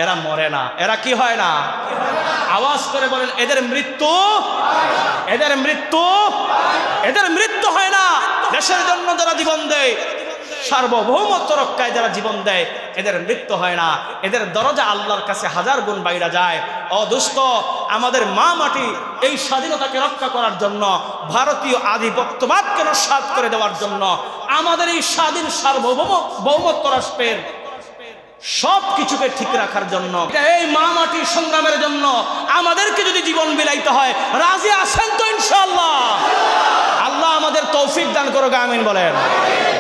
এরা মরে না। এরা কি হয় না? আওয়াজ করে বলেন, এদের মৃত্যু হয় না। দেশের জন্য যারা জীবন দেয়, সার্বভৌমত্ব রক্ষায় যারা জীবন দেয়, এদের মৃত্যু হয় না। এদের দরজা আল্লাহর কাছে হাজার গুণ বাইরা যায়। ও দোস্ত, আমাদের মা মাটি এই স্বাধীনতাকে রক্ষা করার জন্য, ভারতীয় আধিপত্যবাদকে নস্যাৎ করে দেওয়ার জন্য, আমাদের এই স্বাধীন সার্বভৌমত্ব রাষ্ট্রের সব কিছুকে ঠিক রাখার জন্য, এই মা মাটির সংগ্রামের জন্য আমাদেরকে যদি জীবন বিলাইতে হয়, রাজি আছেন তো ইনশাআল্লাহ? আল্লাহ আমাদের তৌফিক দান করুক, আমিন বলেন।